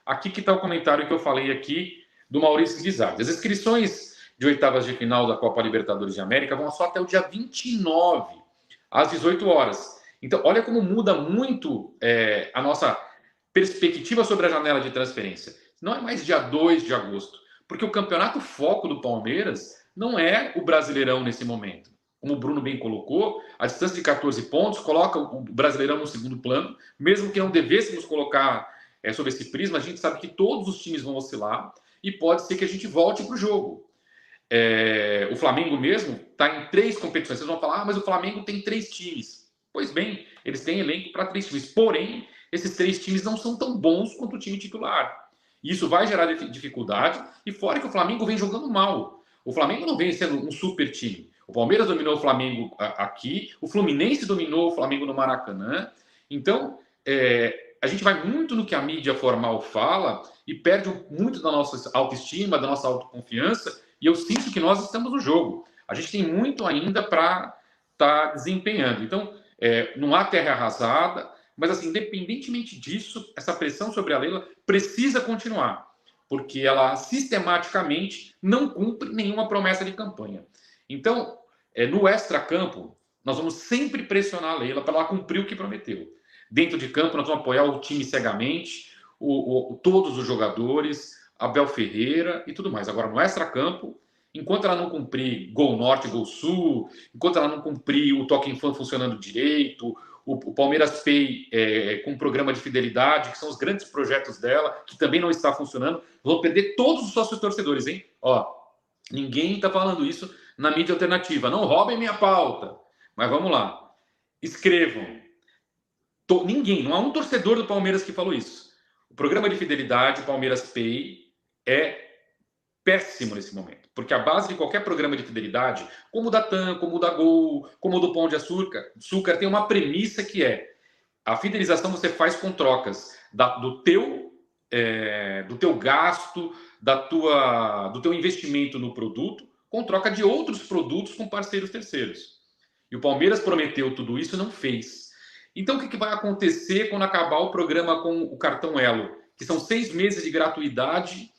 Aqui que está o comentário que eu falei aqui do Maurício Guizardi. As inscrições de oitavas de final da Copa Libertadores de América vão só até o dia 29, às 18 horas. Então, olha como muda muito a nossa perspectiva sobre a janela de transferência. Não é mais dia 2 de agosto, porque o campeonato foco do Palmeiras não é o Brasileirão nesse momento. Como o Bruno bem colocou, a distância de 14 pontos coloca o Brasileirão no segundo plano, mesmo que não devêssemos colocar sobre esse prisma, a gente sabe que todos os times vão oscilar e pode ser que a gente volte para o jogo. O Flamengo mesmo está em 3 competições. Vocês vão falar, mas o Flamengo tem 3 times. Pois bem, eles têm elenco para 3 times. Porém, esses 3 times não são tão bons quanto o time titular. Isso vai gerar dificuldade. E fora que o Flamengo vem jogando mal. O Flamengo não vem sendo um super time. O Palmeiras dominou o Flamengo aqui, o Fluminense dominou o Flamengo no Maracanã. Então, a gente vai muito no que a mídia formal fala e perde muito da nossa autoestima, da nossa autoconfiança, e eu sinto que nós estamos no jogo. A gente tem muito ainda para estar desempenhando. Então, não há terra arrasada, mas, assim, independentemente disso, essa pressão sobre a Leila precisa continuar, porque ela sistematicamente não cumpre nenhuma promessa de campanha. Então, no extracampo, nós vamos sempre pressionar a Leila para ela cumprir o que prometeu. Dentro de campo, nós vamos apoiar o time cegamente, todos os jogadores, Abel Ferreira e tudo mais. Agora, no extracampo, enquanto ela não cumprir Gol Norte, Gol Sul, enquanto ela não cumprir o Toque em Fã funcionando direito, o Palmeiras Pay com um programa de fidelidade, que são os grandes projetos dela, que também não está funcionando, vão perder todos os sócios torcedores, hein? Ó, ninguém está falando isso na mídia alternativa. Não roubem minha pauta. Mas vamos lá. Escrevam. Ninguém, não há um torcedor do Palmeiras que falou isso. O programa de fidelidade, o Palmeiras Pay, é péssimo nesse momento. Porque a base de qualquer programa de fidelidade, como o da TAM, como o da Gol, como o do Pão de Açúcar, tem uma premissa que a fidelização você faz com trocas do teu gasto, do teu investimento no produto, com troca de outros produtos com parceiros terceiros. E o Palmeiras prometeu tudo isso e não fez. Então, o que vai acontecer quando acabar o programa com o cartão Elo? Que são 6 meses de gratuidade,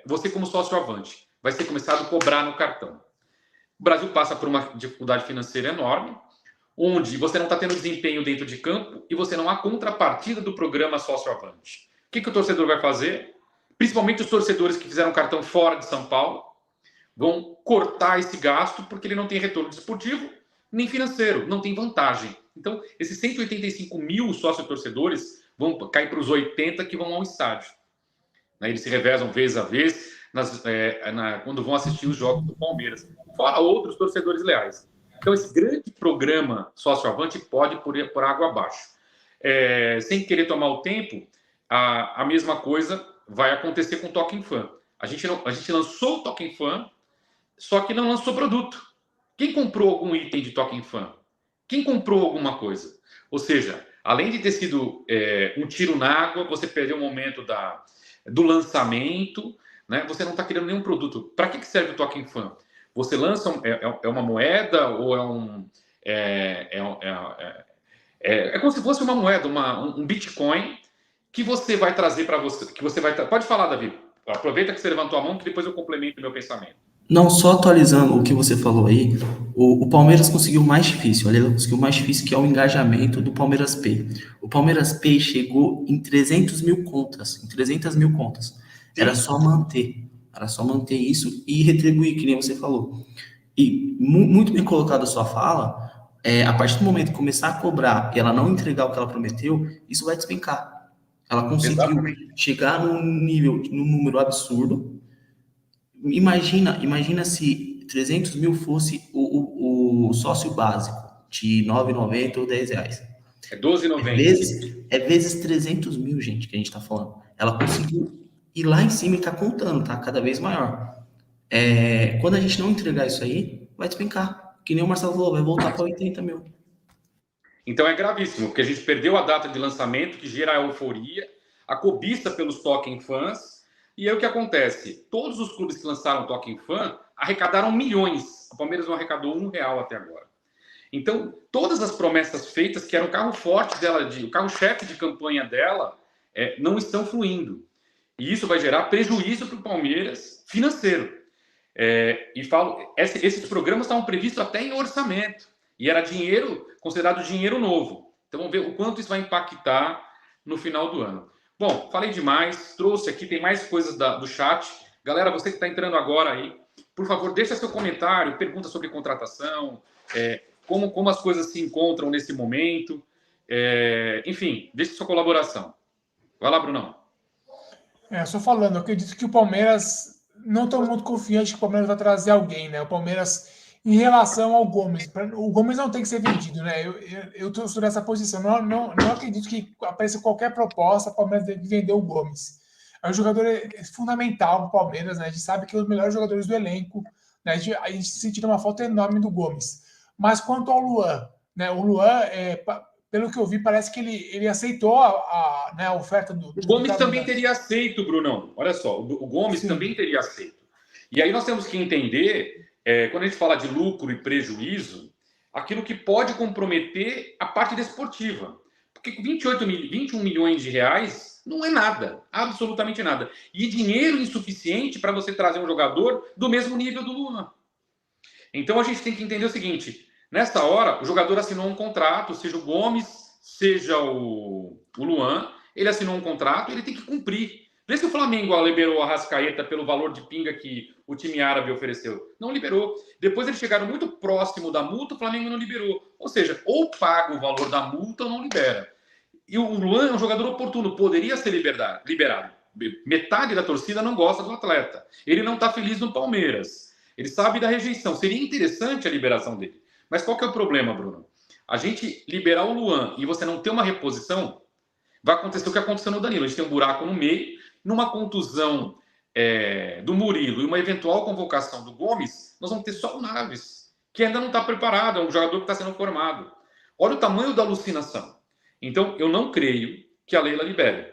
você como sócio avante. Vai ser começado a cobrar no cartão. O Brasil passa por uma dificuldade financeira enorme, onde você não está tendo desempenho dentro de campo e você não há contrapartida do programa sócio avante. O que o torcedor vai fazer? Principalmente os torcedores que fizeram cartão fora de São Paulo, vão cortar esse gasto porque ele não tem retorno desportivo nem financeiro, não tem vantagem. Então, esses 185 mil sócios-torcedores vão cair para os 80 que vão ao estádio. Eles se revezam vez a vez quando vão assistir os jogos do Palmeiras, fora outros torcedores leais. Então, esse grande programa sócio-avante pode por água abaixo. Sem querer tomar o tempo, a mesma coisa vai acontecer com o Toque em Fã. A gente lançou o Toque em Fã, só que não lançou produto. Quem comprou algum item de Toque em Fã? Quem comprou alguma coisa? Ou seja, além de ter sido um tiro na água, você perdeu o momento do lançamento, né? Você não está querendo nenhum produto. Para que serve o Toque em Fã? Você lança uma moeda ou é como se fosse uma moeda, um Bitcoin que você vai trazer para você, Pode falar, Davi. Aproveita que você levantou a mão que depois eu complemento o meu pensamento. Não, só atualizando o que você falou aí, o Palmeiras conseguiu o mais difícil, olha, ele conseguiu o mais difícil, que é o engajamento do Palmeiras Pay. O Palmeiras Pay chegou em 300 mil contas, Era só manter isso e retribuir, que nem você falou. E muito bem colocado a sua fala, a partir do momento que começar a cobrar e ela não entregar o que ela prometeu, isso vai despencar. Ela conseguiu chegar num número absurdo. Imagina se 300 mil fosse o sócio básico de R$ 9,90 ou R$10. É R$12,90. É vezes 300 mil, gente, que a gente tá falando. Ela conseguiu ir lá em cima e tá contando, tá cada vez maior. Quando a gente não entregar isso aí, vai despencar. Que nem o Marcelo falou, vai voltar para 80 mil. Então é gravíssimo, porque a gente perdeu a data de lançamento, que gera a euforia, a cobiça pelos Toque em Fãs. E aí o que acontece? Todos os clubes que lançaram Toque em Fã arrecadaram milhões. O Palmeiras não arrecadou R$1 até agora. Então, todas as promessas feitas, que eram o carro forte dela, o carro-chefe de campanha dela, não estão fluindo. E isso vai gerar prejuízo para o Palmeiras financeiro. E falo, esses programas estavam previstos até em orçamento. E era considerado dinheiro novo. Então, vamos ver o quanto isso vai impactar no final do ano. Bom, falei demais, trouxe aqui, tem mais coisas do chat. Galera, você que está entrando agora aí, por favor, deixa seu comentário, pergunta sobre contratação, como as coisas se encontram nesse momento. Enfim, deixa sua colaboração. Vai lá, Brunão. Só falando, eu acredito que o Palmeiras, não estou muito confiante que o Palmeiras vai trazer alguém, né? O Palmeiras, em relação ao Gomes, o Gomes não tem que ser vendido, né? Eu estou nessa posição. Não acredito que apareça qualquer proposta, o Palmeiras deve vender o Gomes. É um jogador fundamental para o Palmeiras, né? A gente sabe que é um dos melhores jogadores do elenco, né? A gente sentiu uma falta enorme do Gomes. Mas quanto ao Luan, né? O Luan, pelo que eu vi, parece que ele aceitou a oferta do... O Gomes também teria aceito, Brunão. Olha só, o Gomes também teria aceito. E aí nós temos que entender... quando a gente fala de lucro e prejuízo, aquilo que pode comprometer a parte desportiva. Porque 21 milhões de reais não é nada, absolutamente nada. E dinheiro insuficiente para você trazer um jogador do mesmo nível do Luan. Então a gente tem que entender o seguinte, nessa hora o jogador assinou um contrato, seja o Gomes, seja o Luan, ele assinou um contrato, ele tem que cumprir. Vê se o Flamengo liberou a Arrascaeta pelo valor de pinga que o time árabe ofereceu. Não liberou. Depois eles chegaram muito próximo da multa, o Flamengo não liberou. Ou seja, ou paga o valor da multa ou não libera. E o Luan é um jogador oportuno, poderia ser liberado. Metade da torcida não gosta do atleta. Ele não está feliz no Palmeiras. Ele sabe da rejeição. Seria interessante a liberação dele. Mas qual que é o problema, Bruno? A gente liberar o Luan e você não ter uma reposição, vai acontecer o que aconteceu no Danilo. A gente tem um buraco no meio. Numa contusão do Murilo e uma eventual convocação do Gomes, nós vamos ter só o Naves, que ainda não está preparado, é um jogador que está sendo formado. Olha o tamanho da alucinação. Então, eu não creio que a Leila libere.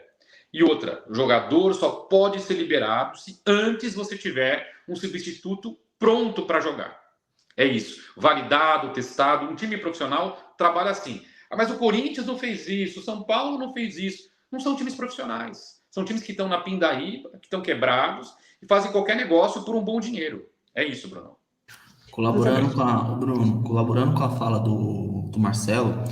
E outra, o jogador só pode ser liberado se antes você tiver um substituto pronto para jogar. É isso. Validado, testado. Um time profissional trabalha assim. Mas o Corinthians não fez isso, o São Paulo não fez isso. Não são times profissionais. São times que estão na pindaíba, que estão quebrados e fazem qualquer negócio por um bom dinheiro. É isso, Bruno. Colaborando com a fala do Marcelo,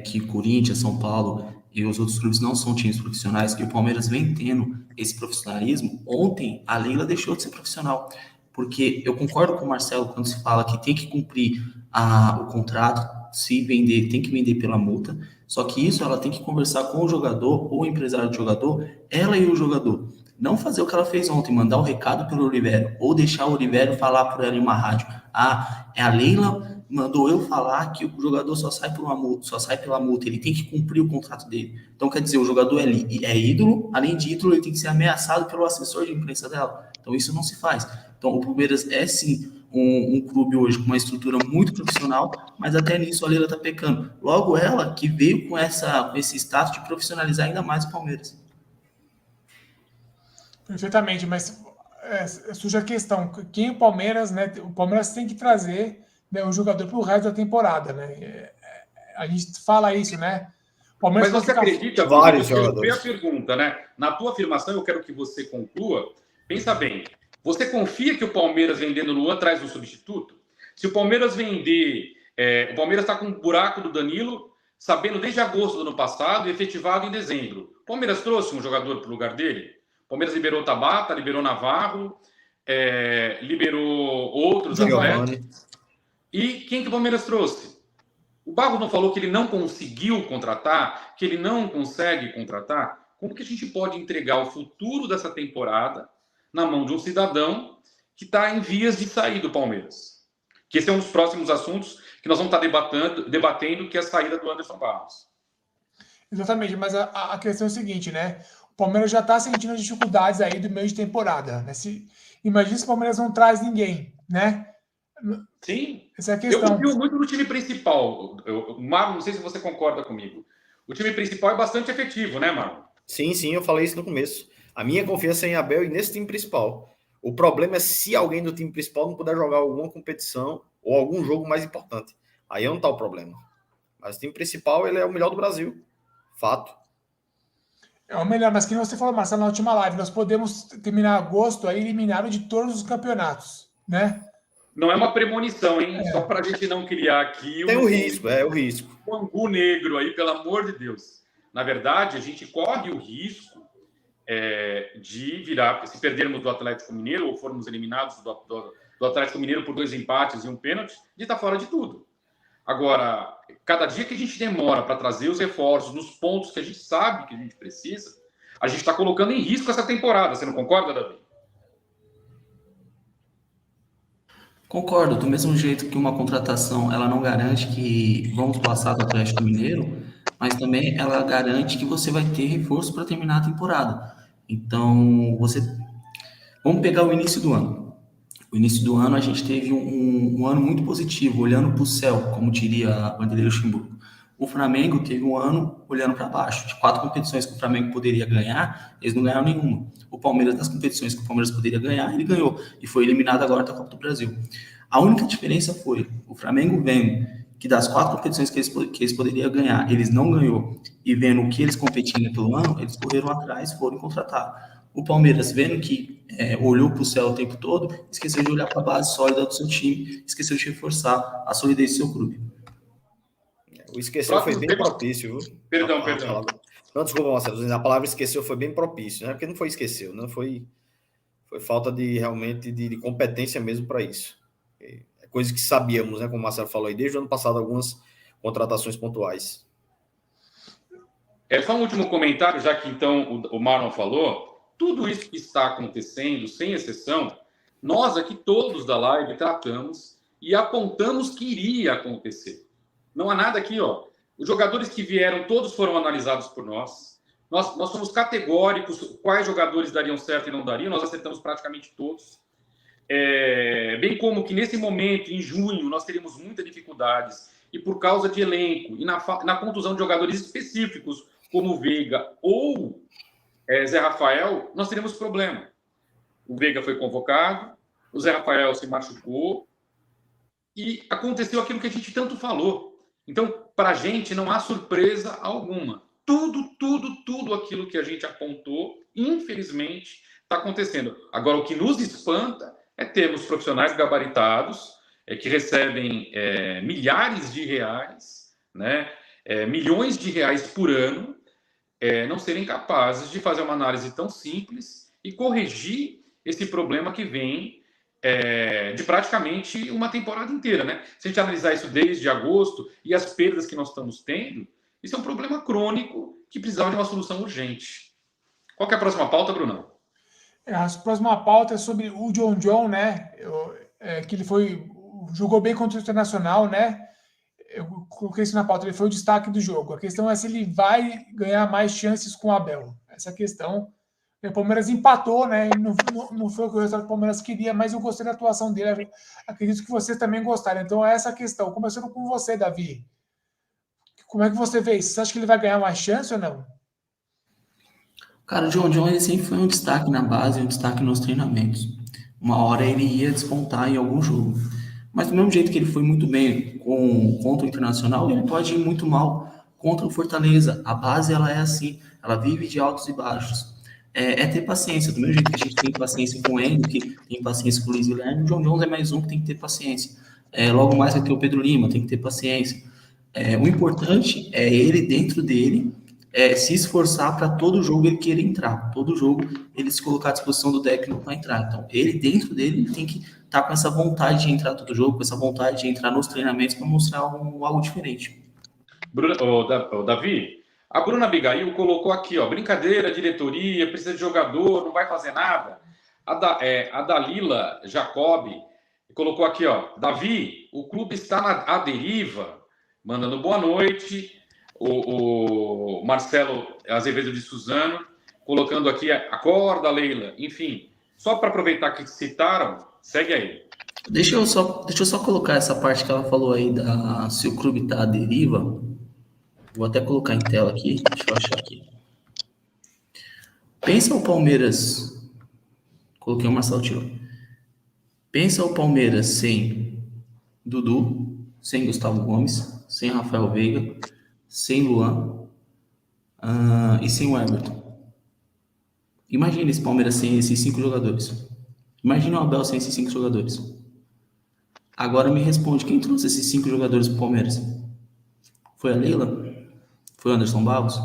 que Corinthians, São Paulo e os outros clubes não são times profissionais, e o Palmeiras vem tendo esse profissionalismo. Ontem a Leila deixou de ser profissional, porque eu concordo com o Marcelo quando se fala que tem que cumprir o contrato, se vender, tem que vender pela multa, só que isso ela tem que conversar com o jogador ou o empresário do jogador, ela e o jogador. Não fazer o que ela fez ontem, mandar o recado pelo Olivério, ou deixar o Olivério falar por ela em uma rádio. É a Leila mandou eu falar que o jogador só sai por uma multa, só sai pela multa, ele tem que cumprir o contrato dele. Então, quer dizer, o jogador é ídolo, além de ídolo, ele tem que ser ameaçado pelo assessor de imprensa dela. Então, isso não se faz. Então, o Palmeiras é sim um clube hoje com uma estrutura muito profissional, mas até nisso a Leila está pecando. Logo, ela que veio com esse status de profissionalizar ainda mais o Palmeiras. Perfeitamente, mas surge a questão, quem o Palmeiras, né? O Palmeiras tem que trazer, né, o jogador para o resto da temporada, né? A gente fala isso, né? Mas você acredita, vários jogadores. A pergunta, né? Na tua afirmação, eu quero que você conclua. Pensa bem. Você confia que o Palmeiras vendendo Luan traz um substituto? Se o Palmeiras vender, o Palmeiras está com um buraco do Danilo, sabendo desde agosto do ano passado e efetivado em dezembro. O Palmeiras trouxe um jogador para o lugar dele? O Palmeiras liberou Tabata, liberou Navarro, liberou outros atletas. E quem que o Palmeiras trouxe? O Barros não falou que ele não conseguiu contratar, que ele não consegue contratar? Como que a gente pode entregar o futuro dessa temporada na mão de um cidadão que está em vias de sair do Palmeiras? Que esse é um dos próximos assuntos que nós vamos estar debatendo, que é a saída do Anderson Barros. Exatamente, mas a questão é a seguinte, né? O Palmeiras já está sentindo dificuldades aí do meio de temporada, né? Imagina se o Palmeiras não traz ninguém, né? Sim. Essa é a questão. Eu confio muito no time principal. Marlon, não sei se você concorda comigo. O time principal é bastante efetivo, né, Marlon? Sim, eu falei isso no começo. A minha confiança é em Abel e nesse time principal. O problema é se alguém do time principal não puder jogar alguma competição ou algum jogo mais importante. Aí não está o problema. Mas o time principal, ele é o melhor do Brasil. Fato. É o melhor, mas que você falou, Marcelo, na última live, nós podemos terminar agosto aí eliminado de todos os campeonatos, né? Não é uma premonição, hein? Só para a gente não criar aqui... Tem o risco, o risco. Um angu negro aí, pelo amor de Deus. Na verdade, a gente corre o risco de virar... Se perdermos do Atlético Mineiro ou formos eliminados do Atlético Mineiro por 2 empates e um pênalti, de estar fora de tudo. Agora, cada dia que a gente demora para trazer os reforços nos pontos que a gente sabe que a gente precisa, a gente está colocando em risco essa temporada. Você não concorda, Davi? Concordo, do mesmo jeito que uma contratação ela não garante que vamos passar do Atlético Mineiro, mas também ela garante que você vai ter reforço para terminar a temporada. Então, vamos pegar o início do ano. O início do ano a gente teve um ano muito positivo, olhando para o céu, como diria Vanderlei Luxemburgo. O Flamengo teve um ano olhando para baixo. De 4 competições que o Flamengo poderia ganhar, eles não ganharam nenhuma. O Palmeiras, das competições que o Palmeiras poderia ganhar, ele ganhou. E foi eliminado agora da Copa do Brasil. A única diferença foi o Flamengo vendo que das 4 competições que eles poderiam ganhar, eles não ganhou. E vendo o que eles competiam pelo ano, eles correram atrás, foram contratar. O Palmeiras, vendo que olhou para o céu o tempo todo, esqueceu de olhar para a base sólida do seu time, esqueceu de reforçar a solidez do seu clube. O esqueceu foi bem propício, viu? Perdão. Não, desculpa, Marcelo. A palavra esqueceu foi bem propício, né? Porque não foi esqueceu, né? Foi falta realmente de competência mesmo para isso. É coisa que sabíamos, né? Como o Marcelo falou aí, desde o ano passado, algumas contratações pontuais. Só um último comentário, já que então o Marlon falou. Tudo isso que está acontecendo, sem exceção, nós aqui todos da live tratamos e apontamos que iria acontecer. Não há nada aqui, ó. Os jogadores que vieram, todos foram analisados por nós. Nós somos categóricos quais jogadores dariam certo e não dariam. Nós acertamos praticamente todos. Bem como que nesse momento, em junho, nós teríamos muitas dificuldades. E por causa de elenco e na contusão de jogadores específicos, como o Veiga ou Zé Rafael, nós teríamos problema. O Veiga foi convocado, o Zé Rafael se machucou, e aconteceu aquilo que a gente tanto falou. Então, para a gente não há surpresa alguma. Tudo aquilo que a gente apontou, infelizmente, está acontecendo. Agora, o que nos espanta é termos profissionais gabaritados que recebem milhares de reais, né, milhões de reais por ano, não serem capazes de fazer uma análise tão simples e corrigir esse problema que vem de praticamente uma temporada inteira, né? Se a gente analisar isso desde agosto e as perdas que nós estamos tendo, isso é um problema crônico que precisava de uma solução urgente. Qual que é a próxima pauta, Brunão? A próxima pauta é sobre o John, né? Que ele jogou bem contra o Internacional, né? Eu coloquei isso na pauta, ele foi o destaque do jogo. A questão é se ele vai ganhar mais chances com o Abel. Essa é a questão. O Palmeiras empatou, né? Não foi o que o Palmeiras queria, mas eu gostei da atuação dele. Acredito que vocês também gostaram. Então, é essa a questão. Começando com você, Davi. Como é que você vê isso? Você acha que ele vai ganhar mais chance ou não? Cara, o John ele sempre foi um destaque na base, um destaque nos treinamentos. Uma hora ele ia despontar em algum jogo. Mas do mesmo jeito que ele foi muito bem contra o Internacional, ele pode ir muito mal contra o Fortaleza. A base, ela é assim, ela vive de altos e baixos. É ter paciência, do mesmo jeito que a gente tem paciência com o Henrique, tem paciência com o Luiz Guilherme, o John Jones é mais um que tem que ter paciência. Logo mais vai ter o Pedro Lima, tem que ter paciência. O importante é ele, dentro dele, se esforçar para todo jogo ele querer entrar, todo jogo ele se colocar à disposição do técnico para entrar. Então, ele, dentro dele, ele tem que estar com essa vontade de entrar todo jogo, com essa vontade de entrar nos treinamentos para mostrar algo diferente. Davi, a Bruna Abigail colocou aqui, ó, brincadeira, diretoria, precisa de jogador, não vai fazer nada. A Dalila Jacobi colocou aqui, ó, Davi, o clube está à deriva, mandando boa noite. O Marcelo Azevedo de Suzano colocando aqui, acorda, Leila, enfim, só para aproveitar que citaram, segue aí. Deixa eu só colocar essa parte que ela falou aí se o clube está à deriva. Vou até colocar em tela aqui, deixa eu achar aqui. Pensa o Palmeiras, coloquei o Marcelo tirou. Pensa o Palmeiras sem Dudu, sem Gustavo Gomes, sem Rafael Veiga, sem Luan e sem o Everton. Imagina esse Palmeiras sem esses 5 jogadores. Imagina o Abel sem esses 5 jogadores. Agora me responde, quem trouxe esses 5 jogadores para o Palmeiras? Foi a Leila? Foi o Anderson Barros?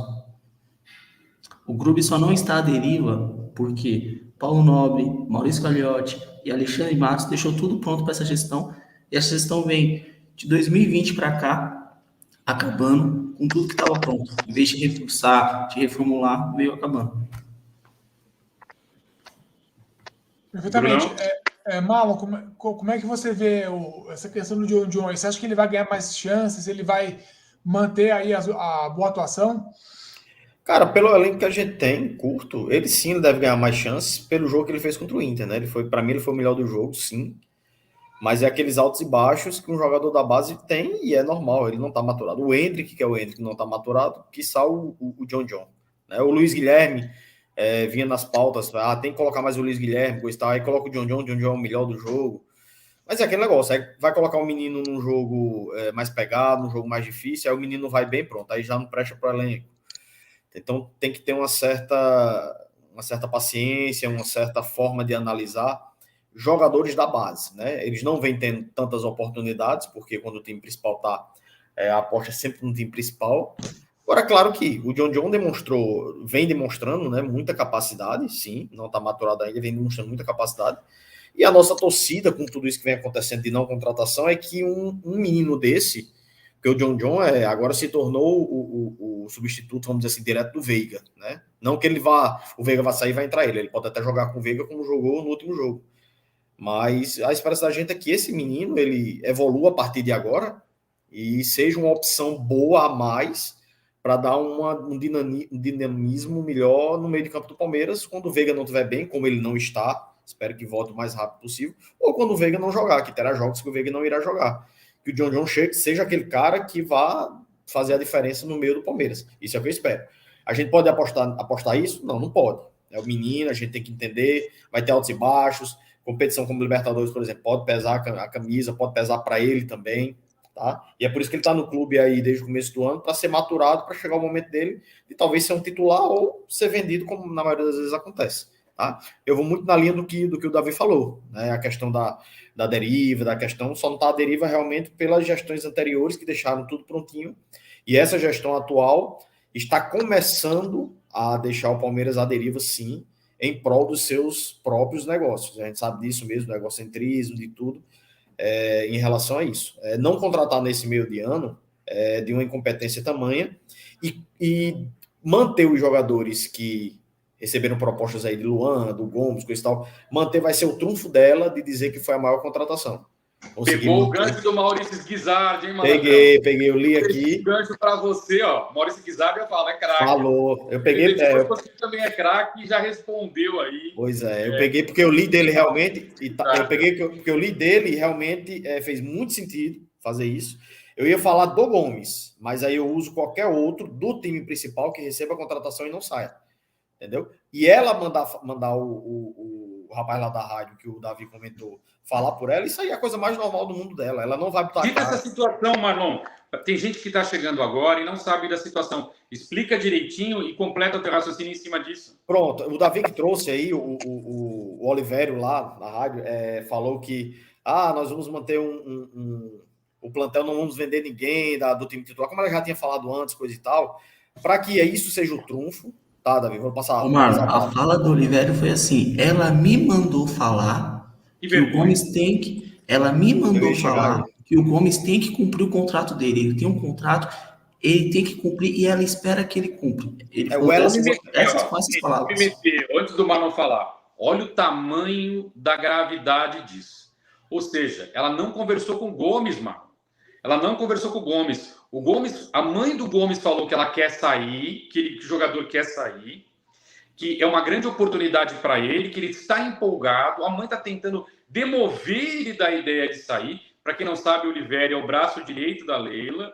O clube só não está à deriva porque Paulo Nobre, Maurício Gagliotti e Alexandre Matos deixou tudo pronto para essa gestão. E essa gestão vem de 2020 para cá, acabando com tudo que estava pronto. Em vez de reforçar, de reformular, veio acabando. Perfeitamente. Marlon, como é que você vê essa questão do John? Você acha que ele vai ganhar mais chances? Ele vai manter aí a boa atuação? Cara, pelo elenco que a gente tem, curto, ele sim deve ganhar mais chances pelo jogo que ele fez contra o Inter, né? Para mim, ele foi o melhor do jogo, sim. Mas é aqueles altos e baixos que um jogador da base tem e é normal, ele não tá maturado. O Endrick, que é o Endrick, não tá maturado, quiçá o John, né? O Luiz Guilherme vinha nas pautas, tem que colocar mais o Luiz Guilherme, aí coloca o John é o melhor do jogo. Mas é aquele negócio, aí vai colocar um menino num jogo mais pegado, num jogo mais difícil, aí o menino vai bem, pronto, aí já não presta pro elenco. Então tem que ter uma certa paciência, uma certa forma de analisar jogadores da base, né? Eles não vêm tendo tantas oportunidades, porque quando o time principal tá, a aposta é sempre no time principal. Agora, claro que o John vem demonstrando, né, muita capacidade, sim, não está maturado ainda, vem demonstrando muita capacidade. E a nossa torcida, com tudo isso que vem acontecendo de não contratação, é que um menino desse, que o John agora se tornou o substituto, vamos dizer assim, direto do Veiga, né? Não que o Veiga vai sair e vai entrar ele pode até jogar com o Veiga como jogou no último jogo. Mas a esperança da gente é que esse menino, ele evolua a partir de agora e seja uma opção boa a mais para dar um dinamismo melhor no meio de campo do Palmeiras, quando o Veiga não estiver bem, como ele não está, espero que volte o mais rápido possível, ou quando o Veiga não jogar, que terá jogos que o Veiga não irá jogar. Que o John seja aquele cara que vá fazer a diferença no meio do Palmeiras. Isso é o que eu espero. A gente pode apostar isso? Não pode. É o menino, a gente tem que entender, vai ter altos e baixos. competição como Libertadores, por exemplo, pode pesar a camisa, pode pesar para ele também, tá? E é por isso que ele está no clube aí desde o começo do ano, para ser maturado, para chegar o momento dele de talvez ser um titular ou ser vendido, como na maioria das vezes acontece, tá? Eu vou muito na linha do que o Davi falou, né? A questão da deriva, da questão, só não está a deriva realmente pelas gestões anteriores que deixaram tudo prontinho, e essa gestão atual está começando a deixar o Palmeiras à deriva, sim, em prol dos seus próprios negócios. A gente sabe disso mesmo, do egocentrismo, de tudo, em relação a isso. Não contratar nesse meio de ano de uma incompetência tamanha e manter os jogadores que receberam propostas aí de Luan, do Gomes, coisa e tal, manter vai ser o trunfo dela de dizer que foi a maior contratação. Pegou o gancho do Maurício Guizardi, hein, mano? Peguei, eu li aqui. O gancho para você, ó. Maurício Guizardi, eu falo, é craque. Falou. Eu peguei. Você também é craque e já respondeu aí. Pois é, eu peguei porque eu li dele realmente. Eu peguei porque eu li dele e realmente fez muito sentido fazer isso. Eu ia falar do Gomes, mas aí eu uso qualquer outro do time principal que receba a contratação e não saia. Entendeu? E ela mandar o rapaz lá da rádio, que o Davi comentou, falar por ela, isso aí é a coisa mais normal do mundo dela. Ela não vai botar Diga essa situação, Marlon. Tem gente que está chegando agora e não sabe da situação. Explica direitinho e completa o teu raciocínio em cima disso. Pronto. O Davi que trouxe aí, o Olivério lá na rádio, falou que nós vamos manter o plantel, não vamos vender ninguém do time titular, como ela já tinha falado antes, coisa e tal, para que isso seja o trunfo. Tá, Davi, vou passar. Omar, a fala do Olivério foi assim: ela me mandou falar que o Gomes tem que. Ela me mandou falar que o Gomes tem que cumprir o contrato dele. Ele tem um contrato, ele tem que cumprir e ela espera que ele cumpra. Ele falou essas palavras. Antes do Marlon falar, olha o tamanho da gravidade disso. Ou seja, ela não conversou com o Gomes, Marlon. Ela não conversou com o Gomes. O Gomes, a mãe do Gomes falou que ela quer sair, que o jogador quer sair, que é uma grande oportunidade para ele, que ele está empolgado. A mãe está tentando demover ele da ideia de sair. Para quem não sabe, o Olivério é o braço direito da Leila.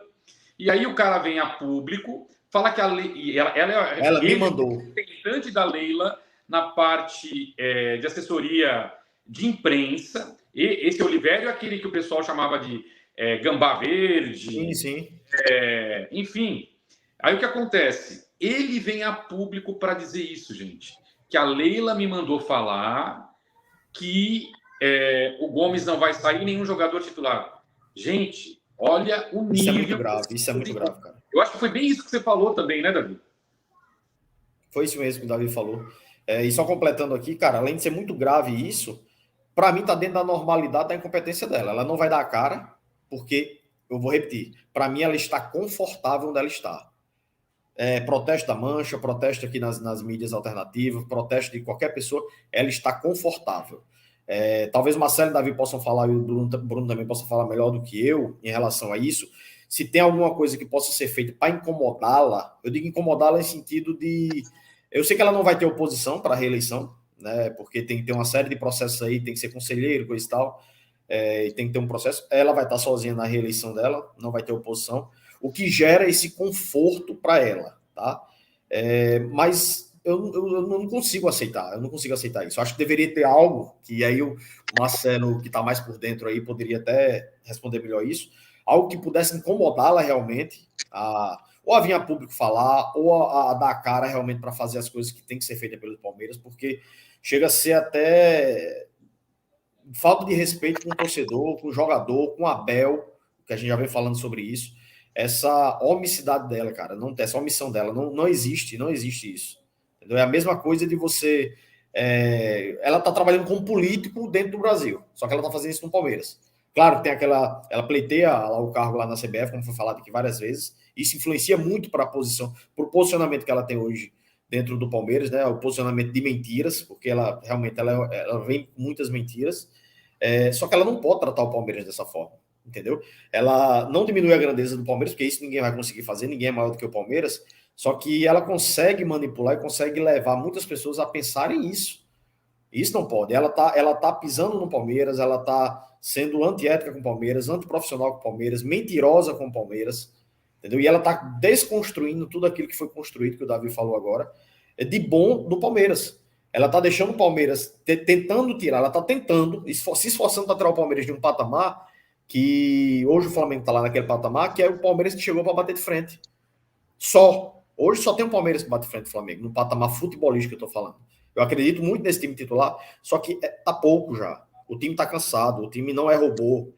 E aí o cara vem a público, fala que ela me mandou. É representante da Leila na parte de assessoria de imprensa. E esse Olivério é aquele que o pessoal chamava de Gambá Verde. Sim, sim. Enfim, aí o que acontece? Ele vem a público para dizer isso, gente. Que a Leila me mandou falar que o Gomes não vai sair, nenhum jogador titular. Gente, olha o nível... Isso é muito grave, isso é muito grave, cara. Eu acho que foi bem isso que você falou também, né, Davi? Foi isso mesmo que o Davi falou. E só completando aqui, cara, além de ser muito grave isso, para mim tá dentro da normalidade da incompetência dela. Ela não vai dar a cara, porque... Eu vou repetir. Para mim, ela está confortável onde ela está. Protesto da Mancha, protesto aqui nas mídias alternativas, protesto de qualquer pessoa, ela está confortável. Talvez o Marcelo e o Davi possam falar, e o Bruno também possa falar melhor do que eu em relação a isso. Se tem alguma coisa que possa ser feita para incomodá-la, eu digo incomodá-la em sentido de... Eu sei que ela não vai ter oposição para a reeleição, né, porque tem que ter uma série de processos aí, tem que ser conselheiro, coisa e tal... e tem que ter um processo, ela vai estar sozinha na reeleição dela, não vai ter oposição, o que gera esse conforto para ela, tá? Mas eu não consigo aceitar, isso. Eu acho que deveria ter algo, que aí o Marcelo, que está mais por dentro aí, poderia até responder melhor isso, algo que pudesse incomodá-la realmente, ou a vir a público falar, ou a dar a cara realmente para fazer as coisas que tem que ser feitas pelo Palmeiras, porque chega a ser até... falta de respeito com o torcedor, com o jogador, com o Abel, que a gente já vem falando sobre isso, essa omicidade dela, cara, essa omissão dela, não existe isso. Entendeu? É a mesma coisa de você... ela tá trabalhando como político dentro do Brasil, só que ela tá fazendo isso no Palmeiras. Claro que tem ela pleiteia lá o cargo lá na CBF, como foi falado aqui várias vezes, isso influencia muito para o posicionamento que ela tem hoje dentro do Palmeiras, né? O posicionamento de mentiras, porque ela realmente ela vem com muitas mentiras, só que ela não pode tratar o Palmeiras dessa forma, entendeu? Ela não diminui a grandeza do Palmeiras, porque isso ninguém vai conseguir fazer, ninguém é maior do que o Palmeiras, só que ela consegue manipular e consegue levar muitas pessoas a pensarem isso. Isso não pode. Ela tá pisando no Palmeiras, ela tá sendo antiética com o Palmeiras, antiprofissional com o Palmeiras, mentirosa com o Palmeiras, entendeu? E ela tá desconstruindo tudo aquilo que foi construído, que o Davi falou agora, de bom do Palmeiras. ela está deixando o Palmeiras tentando tirar, ela está tentando, se esforçando para tirar o Palmeiras de um patamar que hoje o Flamengo está lá naquele patamar, que é o Palmeiras que chegou para bater de frente. Só. Hoje só tem o Palmeiras que bate de frente do Flamengo, no patamar futebolístico que eu estou falando. Eu acredito muito nesse time titular, só que tá pouco já. O time está cansado, o time não é robô.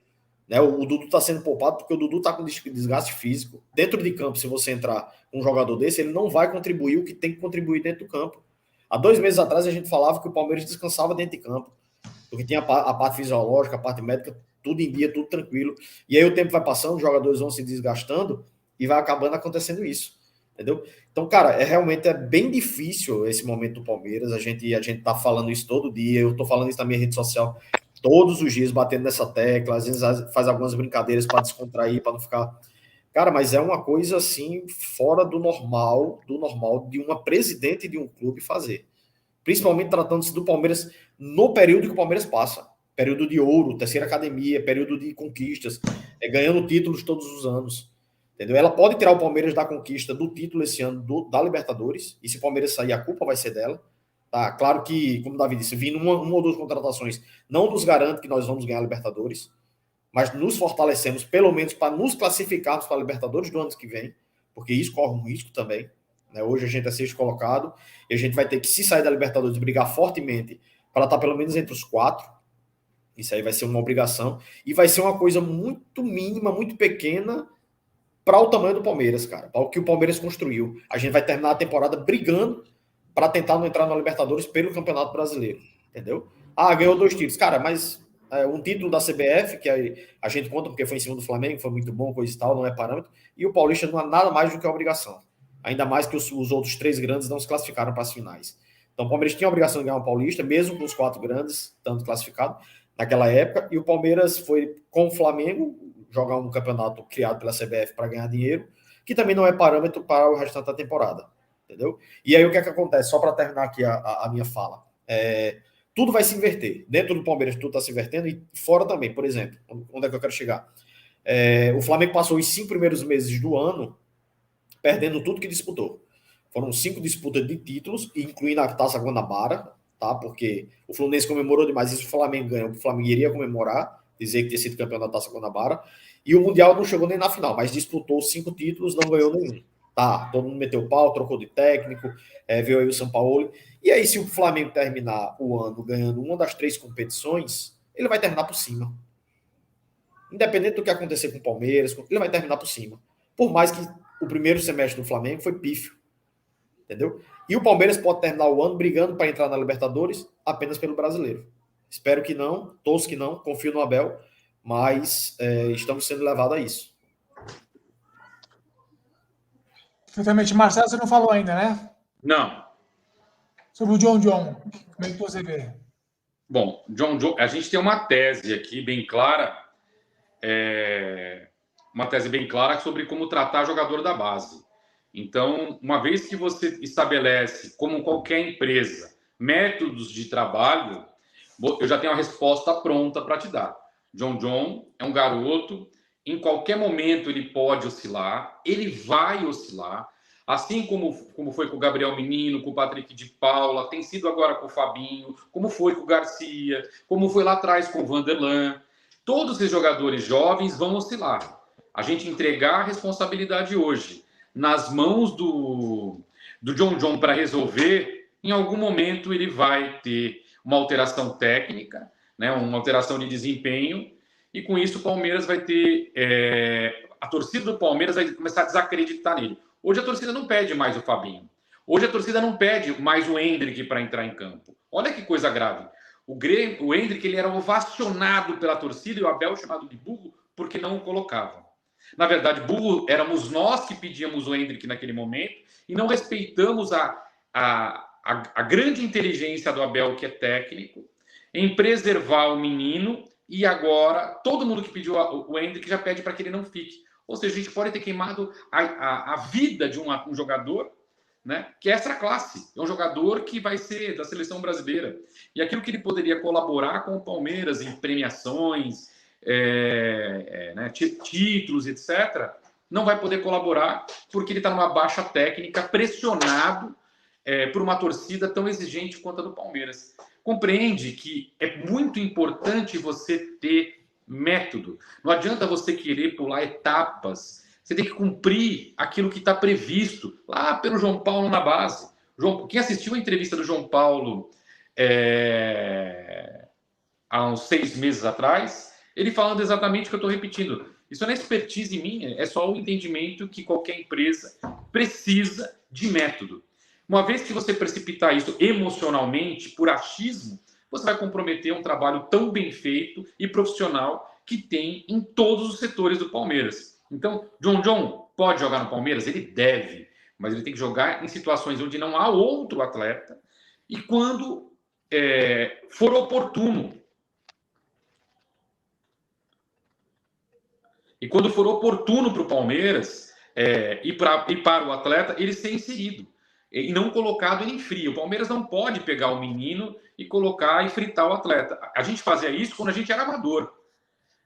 Né? O Dudu está sendo poupado porque o Dudu está com desgaste físico. Dentro de campo, se você entrar com um jogador desse, ele não vai contribuir o que tem que contribuir dentro do campo. Há 2 meses atrás a gente falava que o Palmeiras descansava dentro de campo, porque tinha a parte fisiológica, a parte médica, tudo em dia, tudo tranquilo. E aí o tempo vai passando, os jogadores vão se desgastando e vai acabando acontecendo isso. Entendeu? Então, cara, realmente bem difícil esse momento do Palmeiras. A gente tá falando isso todo dia. Eu tô falando isso na minha rede social todos os dias, batendo nessa tecla. Às vezes faz algumas brincadeiras para descontrair, para não ficar. Cara, mas é uma coisa assim, fora do normal de uma presidente de um clube fazer. Principalmente tratando-se do Palmeiras no período que o Palmeiras passa. Período de ouro, terceira academia, período de conquistas, ganhando títulos todos os anos. Entendeu? Ela pode tirar o Palmeiras da conquista do título esse ano da Libertadores, e se o Palmeiras sair, a culpa vai ser dela. Tá? Claro que, como o Davi disse, vindo uma ou duas contratações não nos garante que nós vamos ganhar a Libertadores, mas nos fortalecemos, pelo menos, para nos classificarmos para a Libertadores do ano que vem, porque isso corre um risco também. Né? Hoje a gente é sexto colocado, e a gente vai ter que, se sair da Libertadores, brigar fortemente para estar pelo menos entre os 4. Isso aí vai ser uma obrigação, e vai ser uma coisa muito mínima, muito pequena, para o tamanho do Palmeiras, cara, para o que o Palmeiras construiu. A gente vai terminar a temporada brigando para tentar não entrar na Libertadores pelo Campeonato Brasileiro, entendeu? Ganhou 2 títulos. Cara, mas um título da CBF, que a gente conta porque foi em cima do Flamengo, foi muito bom, coisa e tal, não é parâmetro, e o Paulista não há nada mais do que a obrigação. Ainda mais que os outros 3 grandes não se classificaram para as finais. Então o Palmeiras tinha a obrigação de ganhar o Paulista, mesmo com os 4 grandes, tanto classificados, naquela época, e o Palmeiras foi com o Flamengo jogar um campeonato criado pela CBF para ganhar dinheiro, que também não é parâmetro para o restante da temporada, entendeu? E aí o que é que acontece? Só para terminar aqui a minha fala. Tudo vai se inverter. Dentro do Palmeiras tudo está se invertendo e fora também, por exemplo. Onde é que eu quero chegar? O Flamengo passou os 5 primeiros meses do ano perdendo tudo que disputou. Foram 5 disputas de títulos, incluindo a Taça Guanabara, tá? Porque o Fluminense comemorou demais isso, o Flamengo ganhou, o Flamengo iria comemorar, dizer que tinha sido campeão da Taça Guanabara, e o Mundial não chegou nem na final, mas disputou 5 títulos, não ganhou nenhum. Tá, todo mundo meteu pau, trocou de técnico, veio aí o São Paulo. E aí, se o Flamengo terminar o ano ganhando uma das 3 competições, ele vai terminar por cima. Independente do que acontecer com o Palmeiras, ele vai terminar por cima. Por mais que o primeiro semestre do Flamengo foi pífio. Entendeu? E o Palmeiras pode terminar o ano brigando para entrar na Libertadores apenas pelo Brasileiro. Espero que não, torço que não, confio no Abel, mas estamos sendo levados a isso. Perfeitamente. Marcelo, você não falou ainda, né? Não. Sobre o John John, como é que você vê? Bom, John John, a gente tem uma tese aqui bem clara, sobre como tratar jogador da base. Então, uma vez que você estabelece, como qualquer empresa, métodos de trabalho, eu já tenho a resposta pronta para te dar. John John é um garoto, em qualquer momento ele pode oscilar, ele vai oscilar, assim como foi com o Gabriel Menino, com o Patrick de Paula, tem sido agora com o Fabinho, como foi com o Garcia, como foi lá atrás com o Vanderlan. Todos esses jogadores jovens vão oscilar. A gente entregar a responsabilidade hoje nas mãos do John John para resolver, em algum momento ele vai ter uma alteração técnica, né, uma alteração de desempenho, e com isso o Palmeiras vai ter... a torcida do Palmeiras vai começar a desacreditar nele. Hoje a torcida não pede mais o Fabinho. Hoje a torcida não pede mais o Endrick para entrar em campo. Olha que coisa grave. O Endrick, ele era ovacionado pela torcida e o Abel chamado de burro porque não o colocava. Na verdade, burro éramos nós que pedíamos o Endrick naquele momento e não respeitamos a grande inteligência do Abel, que é técnico, em preservar o menino, e agora todo mundo que pediu o Endrick já pede para que ele não fique. Ou seja, a gente pode ter queimado a vida de um jogador, né, que é extra classe. É um jogador que vai ser da seleção brasileira. E aquilo que ele poderia colaborar com o Palmeiras em premiações, né, títulos, etc., não vai poder colaborar porque ele está numa baixa técnica, pressionado por uma torcida tão exigente quanto a do Palmeiras. Compreende que é muito importante você ter método. Não adianta você querer pular etapas. Você tem que cumprir aquilo que está previsto lá pelo João Paulo na base. Quem assistiu a entrevista do João Paulo há uns 6 meses atrás, ele falando exatamente o que eu estou repetindo. Isso não é expertise minha, é só o entendimento que qualquer empresa precisa de método. Uma vez que você precipitar isso emocionalmente, por achismo, você vai comprometer um trabalho tão bem feito e profissional que tem em todos os setores do Palmeiras. Então, John pode jogar no Palmeiras? Ele deve, mas ele tem que jogar em situações onde não há outro atleta e quando for oportuno. E quando for oportuno para o Palmeiras e para o atleta, ele ser inserido e não colocado em frio. O Palmeiras não pode pegar o menino e colocar e fritar o atleta. A gente fazia isso quando a gente era amador,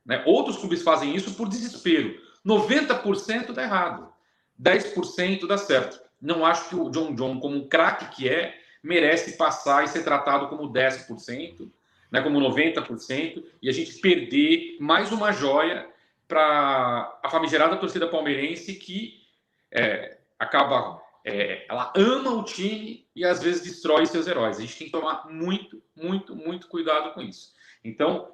né? Outros clubes fazem isso por desespero. 90% dá errado, 10% dá certo. Não acho que o John, como um craque que merece passar e ser tratado como 10%, né, como 90%, e a gente perder mais uma joia para a famigerada torcida palmeirense que acaba... ela ama o time e às vezes destrói seus heróis. A gente tem que tomar muito, muito, muito cuidado com isso. Então,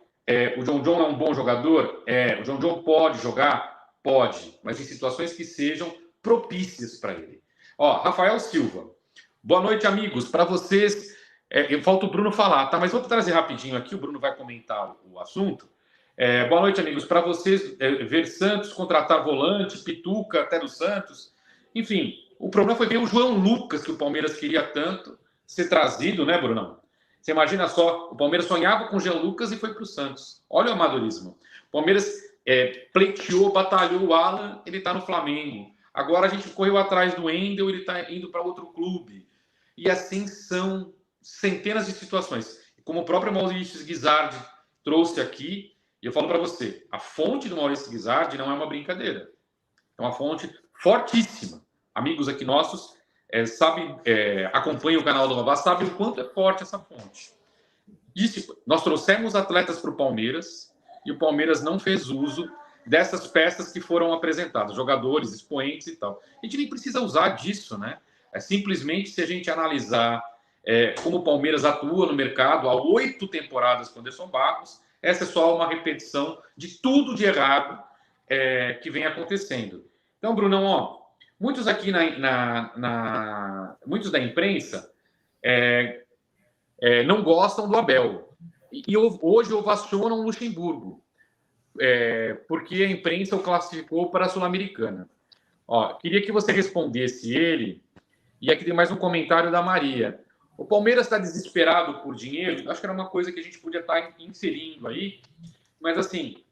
o John é um bom jogador? O John pode jogar? Pode, mas em situações que sejam propícias para ele. Rafael Silva. Boa noite, amigos. Para vocês, falta o Bruno falar, tá? Mas vou trazer rapidinho aqui, o Bruno vai comentar o assunto. Boa noite, amigos. Para vocês, ver Santos contratar volante, Pituca, até do Santos. Enfim, o problema foi ver o João Lucas, que o Palmeiras queria tanto, ser trazido, né, Brunão? Você imagina só, o Palmeiras sonhava com o Jean Lucas e foi para o Santos. Olha o amadorismo. O Palmeiras pleiteou, batalhou o Alan, ele está no Flamengo. Agora a gente correu atrás do Wendel, ele está indo para outro clube. E assim são centenas de situações. Como o próprio Maurício Guizardi trouxe aqui, e eu falo para você, a fonte do Maurício Guizardi não é uma brincadeira. É uma fonte fortíssima. Amigos aqui nossos acompanham o canal do Babá, sabem o quanto é forte essa fonte. Nós trouxemos atletas para o Palmeiras e o Palmeiras não fez uso dessas peças que foram apresentadas, jogadores, expoentes e tal. A gente nem precisa usar disso, né? Simplesmente se a gente analisar como o Palmeiras atua no mercado há 8 temporadas com o Anderson Barros, essa é só uma repetição de tudo de errado que vem acontecendo. Então, Brunão, muitos aqui muitos da imprensa não gostam do Abel. E hoje ovacionam o Luxemburgo, porque a imprensa o classificou para a Sul-Americana. Queria que você respondesse ele, e aqui tem mais um comentário da Maria. O Palmeiras está desesperado por dinheiro? Acho que era uma coisa que a gente podia estar inserindo aí, mas assim,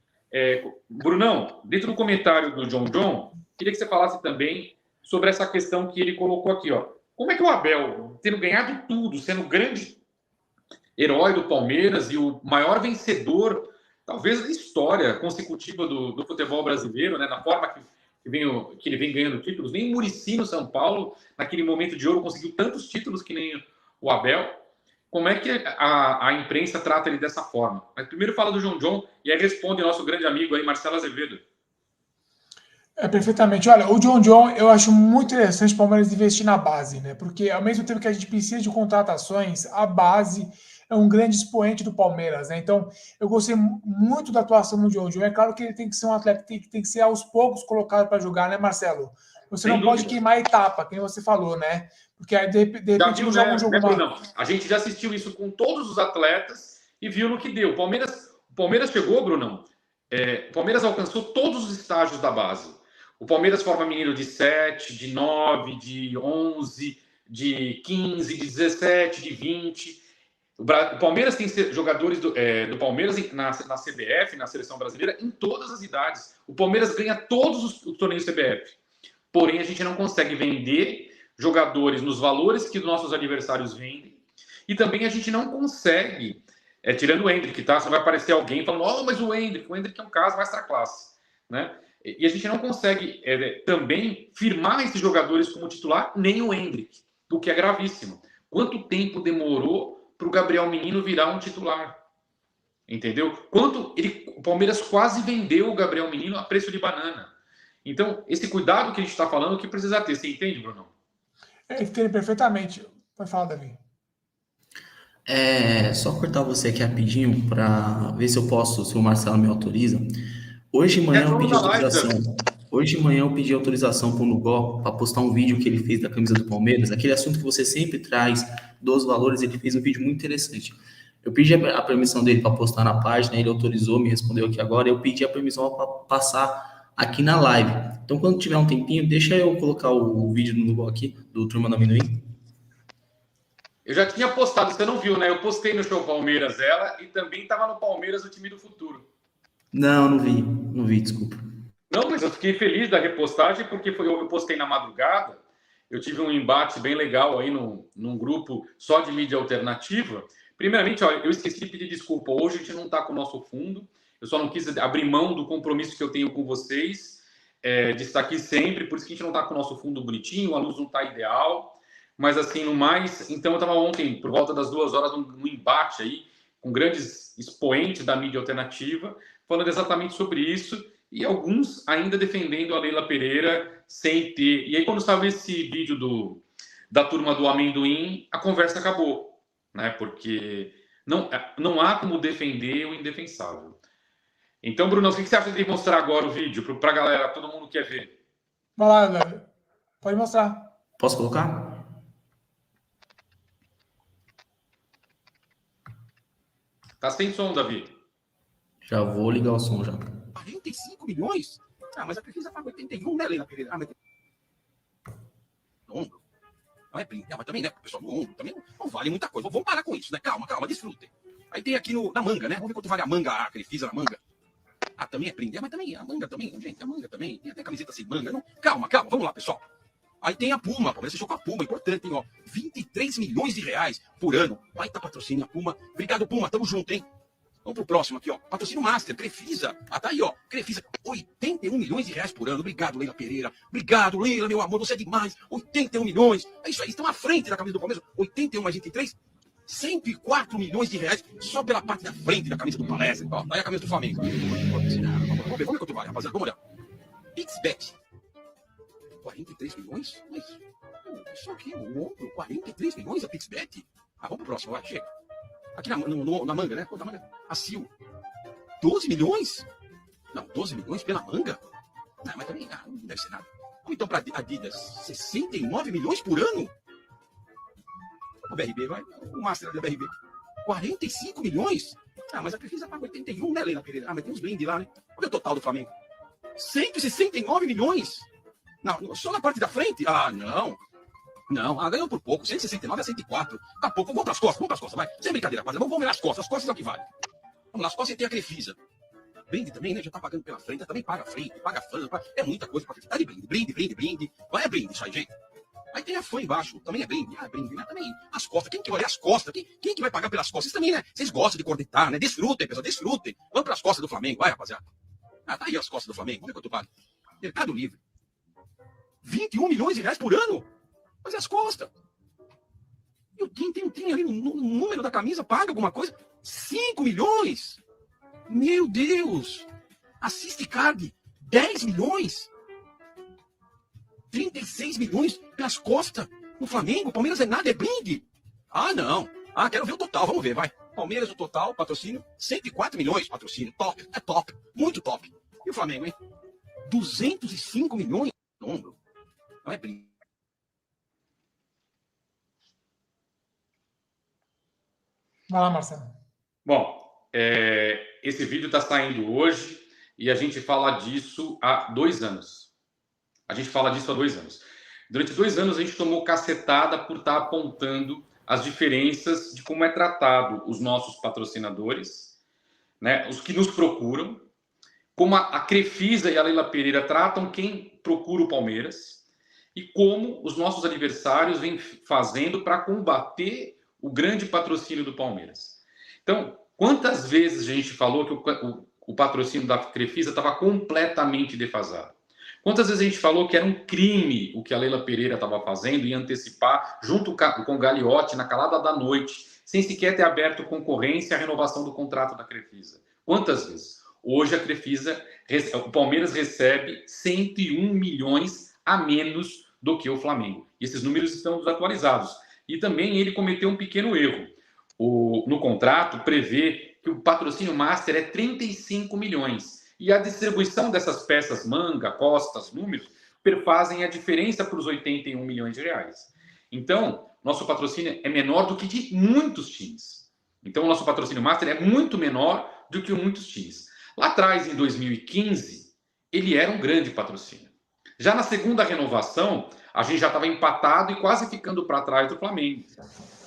Brunão, dentro do comentário do John, queria que você falasse também sobre essa questão que ele colocou aqui. Como é que o Abel, tendo ganhado tudo, sendo o grande herói do Palmeiras e o maior vencedor, talvez, da história consecutiva do futebol brasileiro, né, na forma que ele vem ganhando títulos, nem o Muricy no São Paulo, naquele momento de ouro, conseguiu tantos títulos que nem o Abel. Como é que a imprensa trata ele dessa forma? Mas primeiro fala do John e aí responde o nosso grande amigo aí, Marcelo Azevedo. Perfeitamente. Olha, o John, eu acho muito interessante o Palmeiras investir na base, né? Porque ao mesmo tempo que a gente precisa de contratações, a base é um grande expoente do Palmeiras, né? Então, eu gostei muito da atuação do John. É claro que ele tem que ser um atleta que tem que ser aos poucos colocado para jogar, né, Marcelo? Você não pode queimar a etapa, como você falou, né? Porque aí, de repente, viu, joga um jogo não. A gente já assistiu isso com todos os atletas e viu no que deu. O Palmeiras chegou, Brunão. O Palmeiras alcançou todos os estágios da base. O Palmeiras forma menino de 7, de 9, de 11, de 15, de 17, de 20. O Palmeiras tem jogadores do Palmeiras na CBF, na Seleção Brasileira, em todas as idades. O Palmeiras ganha todos os torneios CBF. Porém, a gente não consegue vender jogadores nos valores que os nossos adversários vendem. E também a gente não consegue, tirando o Endrick, tá? Só vai aparecer alguém falando, mas o Endrick é um caso extra classe, né? E a gente não consegue também firmar esses jogadores como titular, nem o Endrick. o que é gravíssimo. Quanto tempo demorou para o Gabriel Menino virar um titular? Entendeu? O Palmeiras quase vendeu o Gabriel Menino a preço de banana. Então, esse cuidado que a gente está falando, que precisa ter. Você entende, Bruno? Eu entendo perfeitamente. Pode falar, Davi. Só cortar você aqui rapidinho para ver se eu posso, se o Marcelo me autoriza. Hoje de manhã eu pedi autorização. Hoje de manhã eu pedi autorização para o Nugó para postar um vídeo que ele fez da camisa do Palmeiras, aquele assunto que você sempre traz dos valores. Ele fez um vídeo muito interessante. Eu pedi a permissão dele para postar na página, ele autorizou, me respondeu aqui agora. Eu pedi a permissão para passar aqui na live. Então, quando tiver um tempinho, deixa eu colocar o vídeo do Nugó aqui, do Turma do Amendoim. Eu já tinha postado, você não viu, né? Eu postei no Show Palmeiras ela e também estava no Palmeiras o time do futuro. Não vi, desculpa. Não, mas eu fiquei feliz da repostagem porque eu postei na madrugada. Eu tive um embate bem legal aí num grupo só de mídia alternativa. Primeiramente, ó, eu esqueci de pedir desculpa. Hoje a gente não está com o nosso fundo. Eu só não quis abrir mão do compromisso que eu tenho com vocês, de estar aqui sempre. Por isso que a gente não está com o nosso fundo bonitinho, a luz não está ideal. Mas assim, no mais... Então eu estava ontem, por volta das 2 horas, num embate aí, com grandes expoentes da mídia alternativa, falando exatamente sobre isso, e alguns ainda defendendo a Leila Pereira sem ter... E aí, quando saiu esse vídeo da Turma do Amendoim, a conversa acabou, né? Porque não há como defender o indefensável. Então, Bruno, o que você acha de mostrar agora o vídeo para a galera, todo mundo quer ver? Vai lá, Davi. Pode mostrar. Posso colocar? Tá sem som, Davi. Já vou ligar o som já. 45 milhões? Mas a Crefisa paga 81, né, Leila Pereira? Mas... No ombro. Não é brinco. Mas também, né, pessoal, no ombro também não vale muita coisa. Vamos parar com isso, né? Calma, desfrutem. Aí tem aqui na manga, né? Vamos ver quanto vale a manga, a Crefisa na manga. Também é brinde. Mas também, a manga também, gente, a manga também. Tem até camiseta sem manga. Não. Calma, vamos lá, pessoal. Aí tem a Puma, Palmeiras fechou com a Puma, importante, hein, ó. 23 milhões de reais por ano. Vai tá patrocínio a Puma. Obrigado, Puma, tamo junto, hein? Vamos pro próximo aqui, ó. Patrocínio Master, Crefisa. Tá aí, ó. Crefisa, 81 milhões de reais por ano. Obrigado, Leila Pereira. Obrigado, Leila, meu amor, você é demais. 81 milhões. É isso aí, estão à frente da camisa do Palmeiras. 81 mais 23, 104 milhões de reais só pela parte da frente da camisa do Palestra. Ó, tá aí a camisa do Flamengo. Vamos ver quanto vale, rapaziada. Vamos olhar. PixBet. 43 milhões? Mas, isso aqui, o ombro, 43 milhões a PixBet? Vamos pro próximo, vai, chega. Aqui na manga, né? Quanto manga? A Sil. 12 milhões? Não, 12 milhões pela manga? Não, mas também não deve ser nada. Vamos então para Adidas. 69 milhões por ano? O BRB, vai. O Master da BRB. 45 milhões? Mas a Crefisa paga 81, né, Leila Pereira? Mas tem uns blindes lá, né? Olha o total do Flamengo. 169 milhões? Não, só na parte da frente? Não, ganhou por pouco, 169 a 104. Tá pouco, vamos pras costas, vai. Sem brincadeira, rapaziada. Vamos ver as costas é o que vale. Vamos lá, as costas tem a Crefisa. Brinde também, né? Já tá pagando pela frente, também paga frente, paga fã, é muita coisa pra Crefisa. Tá de brinde. Vai, é brinde isso aí, gente. Aí tem a fã embaixo, também é brinde. Brinde, né? Também. As costas, quem que vai olhar as costas? Quem que vai pagar pelas costas? Vocês também, né? Vocês gostam de cornetar, né? Desfrutem, pessoal, desfrutem. Vamos pras costas do Flamengo, vai, rapaziada. Tá aí as costas do Flamengo, vamos ver quanto vale. Mercado Livre. 21 milhões de reais por ano? Fazer as costas. Eu tenho ali no número da camisa, paga alguma coisa? 5 milhões? Meu Deus! Assiste Card, 10 milhões? 36 milhões pelas costas no Flamengo? Palmeiras é nada, é brinde? Não. Quero ver o total, vamos ver, vai. Palmeiras, o total, patrocínio, 104 milhões, patrocínio, top, é top, muito top. E o Flamengo, hein? 205 milhões no ombro. Não é brinde. Vai lá, Marcelo. Bom, esse vídeo está saindo hoje e a gente fala disso há 2 anos. Durante 2 anos a gente tomou cacetada por estar apontando as diferenças de como é tratado os nossos patrocinadores, né, os que nos procuram, como a Crefisa e a Leila Pereira tratam quem procura o Palmeiras e como os nossos adversários vêm fazendo para combater o grande patrocínio do Palmeiras. Então, quantas vezes a gente falou que o patrocínio da Crefisa estava completamente defasado? Quantas vezes a gente falou que era um crime o que a Leila Pereira estava fazendo e antecipar, junto com o Gagliotti, na calada da noite, sem sequer ter aberto concorrência à renovação do contrato da Crefisa? Quantas vezes? Hoje a Crefisa, o Palmeiras recebe 101 milhões a menos do que o Flamengo. E esses números estão desatualizados. E também ele cometeu um pequeno erro. No contrato prevê que o patrocínio master é 35 milhões. E a distribuição dessas peças, manga, costas, números, perfazem a diferença para os 81 milhões de reais. Então, nosso patrocínio é menor do que de muitos times. Então, o nosso patrocínio master é muito menor do que muitos times. Lá atrás, em 2015, ele era um grande patrocínio. Já na segunda renovação, a gente já estava empatado e quase ficando para trás do Flamengo.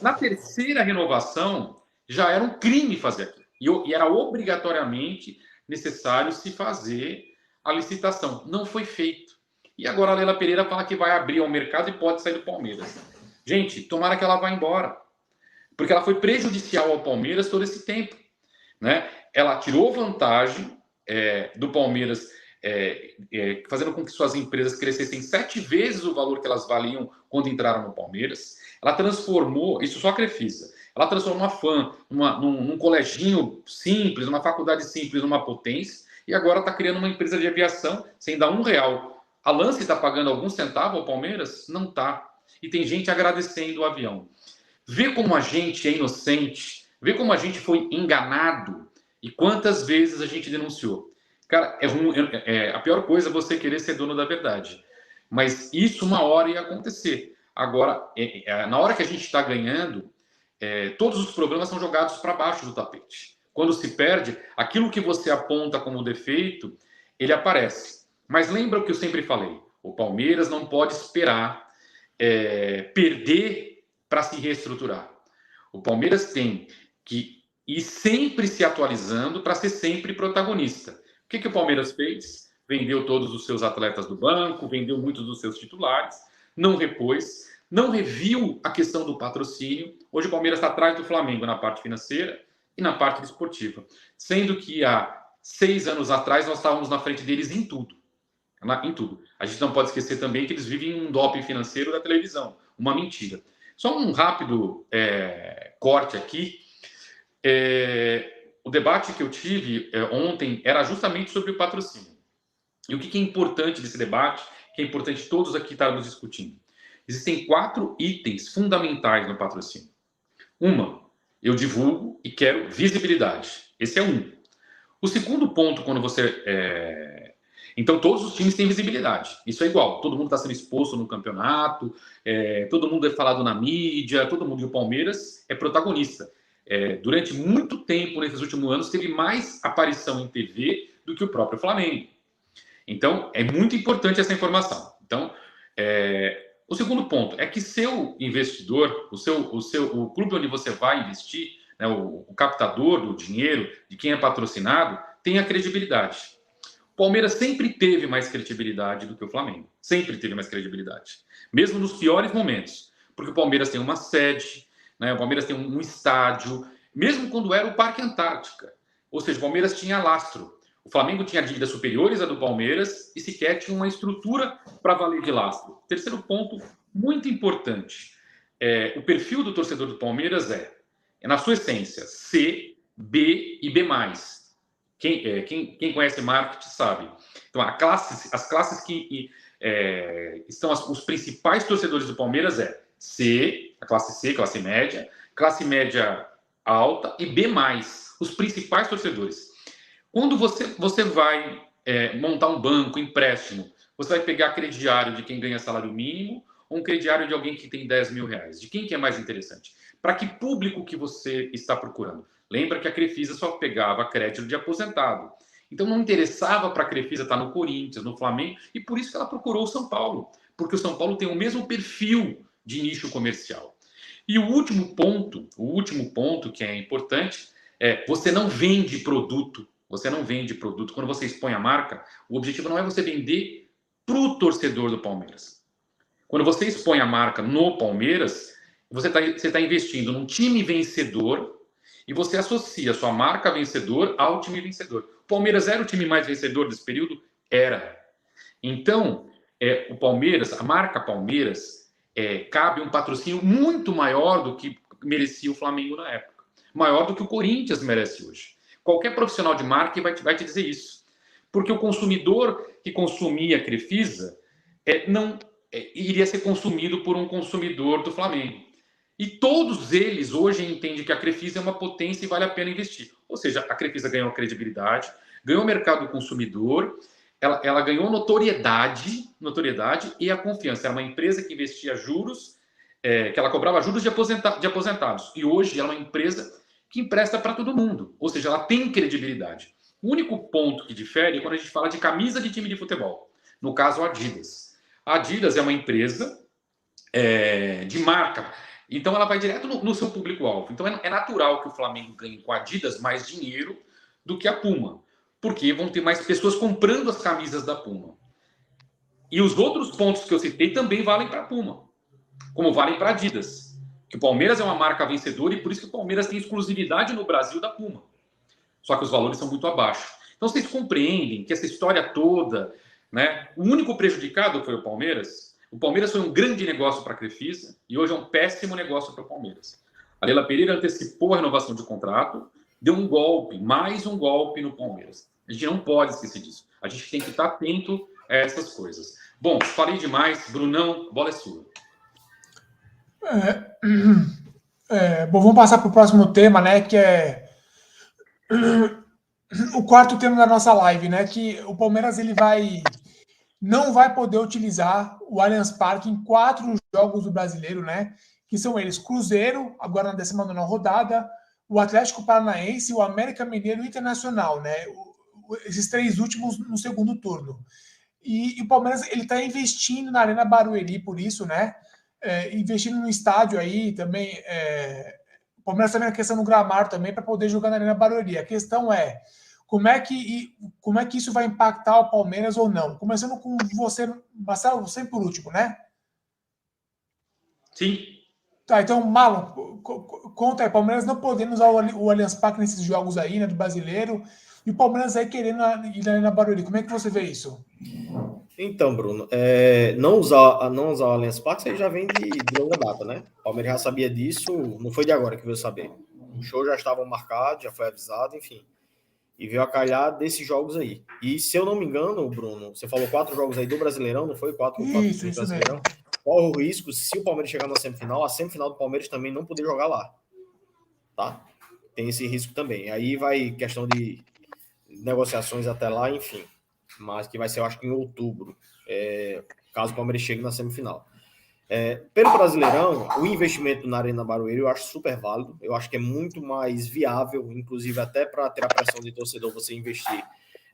Na terceira renovação, já era um crime fazer aquilo. E era obrigatoriamente necessário se fazer a licitação. Não foi feito. E agora a Leila Pereira fala que vai abrir ao mercado e pode sair do Palmeiras. Gente, tomara que ela vá embora. Porque ela foi prejudicial ao Palmeiras todo esse tempo. Né? Ela tirou vantagem do Palmeiras, fazendo com que suas empresas crescessem 7 vezes o valor que elas valiam quando entraram no Palmeiras. Ela transformou, isso só a Crefisa, ela transformou a FAM num coleginho simples, numa faculdade simples, numa potência, e agora está criando uma empresa de aviação sem dar R$1. A Lance está pagando algum centavo ao Palmeiras? Não está. E tem gente agradecendo o avião. Vê como a gente é inocente, vê como a gente foi enganado e quantas vezes a gente denunciou. Cara, a pior coisa é você querer ser dono da verdade. Mas isso uma hora ia acontecer. Agora, na hora que a gente está ganhando, todos os problemas são jogados para baixo do tapete. Quando se perde, aquilo que você aponta como defeito, ele aparece. Mas lembra o que eu sempre falei, o Palmeiras não pode esperar perder para se reestruturar. O Palmeiras tem que ir sempre se atualizando para ser sempre protagonista. O que o Palmeiras fez? Vendeu todos os seus atletas do banco, vendeu muitos dos seus titulares, não repôs, não reviu a questão do patrocínio. Hoje o Palmeiras está atrás do Flamengo na parte financeira e na parte esportiva. Sendo que há 6 anos atrás nós estávamos na frente deles em tudo. Em tudo. A gente não pode esquecer também que eles vivem um doping financeiro da televisão. Uma mentira. Só um rápido corte aqui. O debate que eu tive ontem era justamente sobre o patrocínio. E o que é importante desse debate, que é importante todos aqui estarmos discutindo. Existem 4 itens fundamentais no patrocínio. Eu divulgo e quero visibilidade. Esse é um. O segundo ponto, quando você... Então, todos os times têm visibilidade. Isso é igual. Todo mundo está sendo exposto no campeonato, todo mundo é falado na mídia, todo mundo. E o Palmeiras é protagonista. Durante muito tempo, nesses últimos anos, teve mais aparição em TV do que o próprio Flamengo. Então, é muito importante essa informação. Então, o segundo ponto é que seu investidor, o clube onde você vai investir, né, o captador do dinheiro, de quem é patrocinado, tenha credibilidade. O Palmeiras sempre teve mais credibilidade do que o Flamengo. Sempre teve mais credibilidade. Mesmo nos piores momentos. Porque o Palmeiras tem uma sede, né, o Palmeiras tem um estádio, mesmo quando era o Parque Antártica. Ou seja, o Palmeiras tinha lastro. O Flamengo tinha dívidas superiores à do Palmeiras e sequer tinha uma estrutura para valer de lastro. Terceiro ponto, muito importante. O perfil do torcedor do Palmeiras na sua essência, C, B e B+. Quem conhece marketing sabe. Então, as classes que estão os principais torcedores do Palmeiras C, a classe C, classe média alta e B+, os principais torcedores. Quando você vai montar um banco, empréstimo, você vai pegar crediário de quem ganha salário mínimo ou um crediário de alguém que tem 10 mil reais? De quem que é mais interessante? Para que público que você está procurando? Lembra que a Crefisa só pegava crédito de aposentado. Então não interessava para a Crefisa estar no Corinthians, no Flamengo, e por isso que ela procurou o São Paulo. Porque o São Paulo tem o mesmo perfil de nicho comercial. E o último ponto que é importante, você não vende produto. Você não vende produto. Quando você expõe a marca, o objetivo não é você vender para o torcedor do Palmeiras. Quando você expõe a marca no Palmeiras, você está investindo num time vencedor e você associa a sua marca vencedor ao time vencedor. O Palmeiras era o time mais vencedor desse período? Era. Então, o Palmeiras, a marca Palmeiras, cabe um patrocínio muito maior do que merecia o Flamengo na época. Maior do que o Corinthians merece hoje. Qualquer profissional de marca vai te dizer isso. Porque o consumidor que consumia a Crefisa não iria ser consumido por um consumidor do Flamengo. E todos eles hoje entendem que a Crefisa é uma potência e vale a pena investir. Ou seja, a Crefisa ganhou credibilidade, ganhou o mercado do consumidor, ela ganhou notoriedade e a confiança. Era uma empresa que investia juros, que ela cobrava juros de aposentados. E hoje ela é uma empresa que empresta para todo mundo. Ou seja, ela tem credibilidade. O único ponto que difere é quando a gente fala de camisa de time de futebol. No caso, a Adidas. A Adidas é uma empresa de marca. Então, ela vai direto no seu público-alvo. Então, é natural que o Flamengo ganhe com a Adidas mais dinheiro do que a Puma. Porque vão ter mais pessoas comprando as camisas da Puma. E os outros pontos que eu citei também valem para a Puma. Como valem para a Adidas. Que o Palmeiras é uma marca vencedora e por isso que o Palmeiras tem exclusividade no Brasil da Puma. Só que os valores são muito abaixo. Então, vocês compreendem que essa história toda, né, o único prejudicado foi o Palmeiras. O Palmeiras foi um grande negócio para a Crefisa e hoje é um péssimo negócio para o Palmeiras. A Leila Pereira antecipou a renovação de contrato, deu um golpe, mais um golpe no Palmeiras. A gente não pode esquecer disso. A gente tem que estar atento a essas coisas. Bom, falei demais. Brunão, bola é sua. Bom, vamos passar para o próximo tema, né? Que é o quarto tema da nossa live, né? Que o Palmeiras não vai poder utilizar o Allianz Parque em 4 jogos do Brasileiro, né? Que são eles: Cruzeiro, agora na 19ª rodada, o Atlético Paranaense, o América Mineiro e o Internacional, né? Esses 3 últimos no segundo turno. E o Palmeiras ele está investindo na Arena Barueri por isso, né? Investindo no estádio aí também. O Palmeiras também na questão do gramado também para poder jogar na Arena Barueri. A questão é como é que isso vai impactar o Palmeiras ou não? Começando com você, Marcelo, você por último, né? Sim. Tá, então, Marlon, conta aí, Palmeiras não podendo usar o Allianz Parque nesses jogos aí, né, do Brasileiro, e o Palmeiras aí querendo ir na Barueri. Como é que você vê isso? Então, Bruno, não usar o Allianz Parque, isso aí já vem de longa data, né? O Palmeiras já sabia disso, não foi de agora que veio saber. O show já estava marcado, já foi avisado, enfim. E veio a calhar desses jogos aí. E se eu não me engano, Bruno, você falou 4 jogos aí do Brasileirão, não foi? 4 Isso do Brasileirão. mesmo. Corre o risco, se o Palmeiras chegar na semifinal, a semifinal do Palmeiras também não poder jogar lá. Tá? Tem esse risco também. Aí vai questão de negociações até lá, enfim. Mas que vai ser, eu acho que em outubro, caso o Palmeiras chegue na semifinal. Pelo Brasileirão, o investimento na Arena Barueri eu acho super válido. Eu acho que é muito mais viável, inclusive até para ter a pressão de torcedor, você investir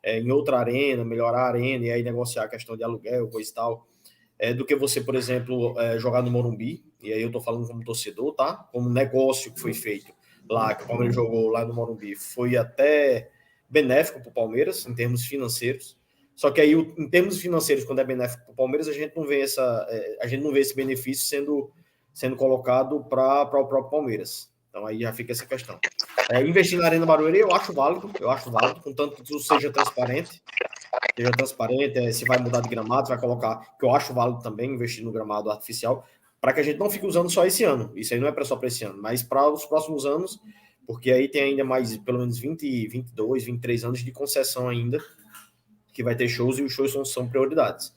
em outra arena, melhorar a arena e aí negociar a questão de aluguel, coisa e tal, do que você, por exemplo, jogar no Morumbi. E aí eu tô falando como torcedor, tá? Como negócio que foi feito lá, que o Palmeiras jogou lá no Morumbi, foi até benéfico para o Palmeiras, em termos financeiros. Só que aí, em termos financeiros, quando é benéfico para o Palmeiras, a gente não vê esse benefício sendo colocado para o próprio Palmeiras. Então aí já fica essa questão. Investir na Arena Barueri eu acho válido, contanto que tudo seja transparente. Se vai mudar de gramado, vai colocar, que eu acho válido também, investir no gramado artificial, para que a gente não fique usando só esse ano. Isso aí não é só para esse ano, mas para os próximos anos, porque aí tem ainda mais, pelo menos 20, 22, 23 anos de concessão ainda, que vai ter shows, e os shows são prioridades,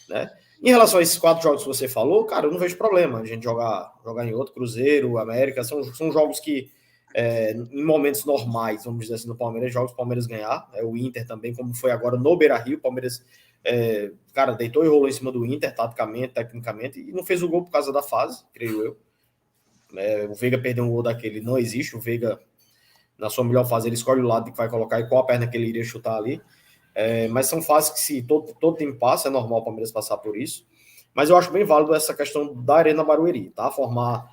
né? Em relação a esses 4 jogos que você falou, cara, eu não vejo problema a gente jogar em outro, Cruzeiro, América, são jogos que em momentos normais, vamos dizer assim, no Palmeiras, jogos o Palmeiras ganhar, o Inter também, como foi agora no Beira-Rio, o Palmeiras, cara, deitou e rolou em cima do Inter, taticamente, tecnicamente, e não fez o gol por causa da fase, creio eu. O Veiga perdeu um gol daquele, não existe, o Veiga, na sua melhor fase, ele escolhe o lado que vai colocar e qual a perna que ele iria chutar ali. Mas são fases que se todo time passa, é normal o Palmeiras passar por isso, mas eu acho bem válido essa questão da Arena Barueri, tá? Formar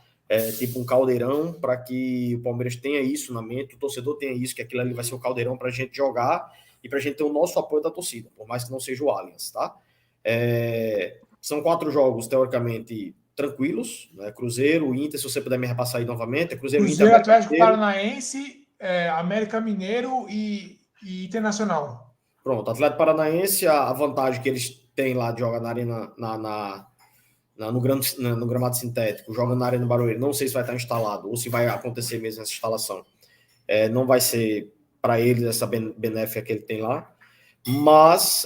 tipo um caldeirão para que o Palmeiras tenha isso na mente, o torcedor tenha isso, que aquilo ali vai ser o caldeirão para a gente jogar e para a gente ter o nosso apoio da torcida, por mais que não seja o Allianz, tá? São 4 jogos, teoricamente, tranquilos, né? Cruzeiro, Inter, se você puder me repassar aí novamente, Cruzeiro, Inter, Atlético Paranaense, América Mineiro e Internacional. Pronto, Atlético Paranaense, a vantagem que eles tem lá de jogar na arena, no gramado sintético, joga na Arena Barueri, não sei se vai estar instalado ou se vai acontecer mesmo essa instalação. Não vai ser para eles essa benéfica que ele tem lá, mas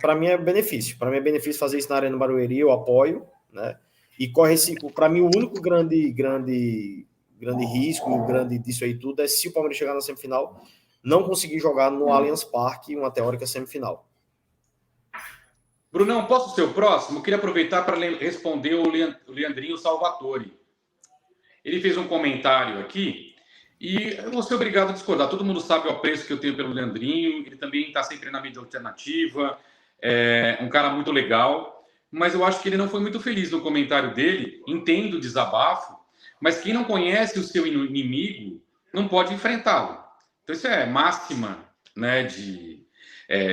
para mim é benefício. Para mim é benefício fazer isso na Arena Barueri, eu apoio, né? E corre esse, para mim, o único grande risco, o grande disso aí tudo, é se o Palmeiras chegar na semifinal, não conseguir jogar no Allianz Parque uma teórica semifinal. Brunão, posso ser o próximo? Eu queria aproveitar para responder o Leandrinho Salvatore. Ele fez um comentário aqui e eu vou ser obrigado a discordar. Todo mundo sabe o apreço que eu tenho pelo Leandrinho, ele também está sempre na mídia alternativa, é um cara muito legal, mas eu acho que ele não foi muito feliz no comentário dele. Entendo o desabafo, mas quem não conhece o seu inimigo não pode enfrentá-lo. Então isso é máxima, né, de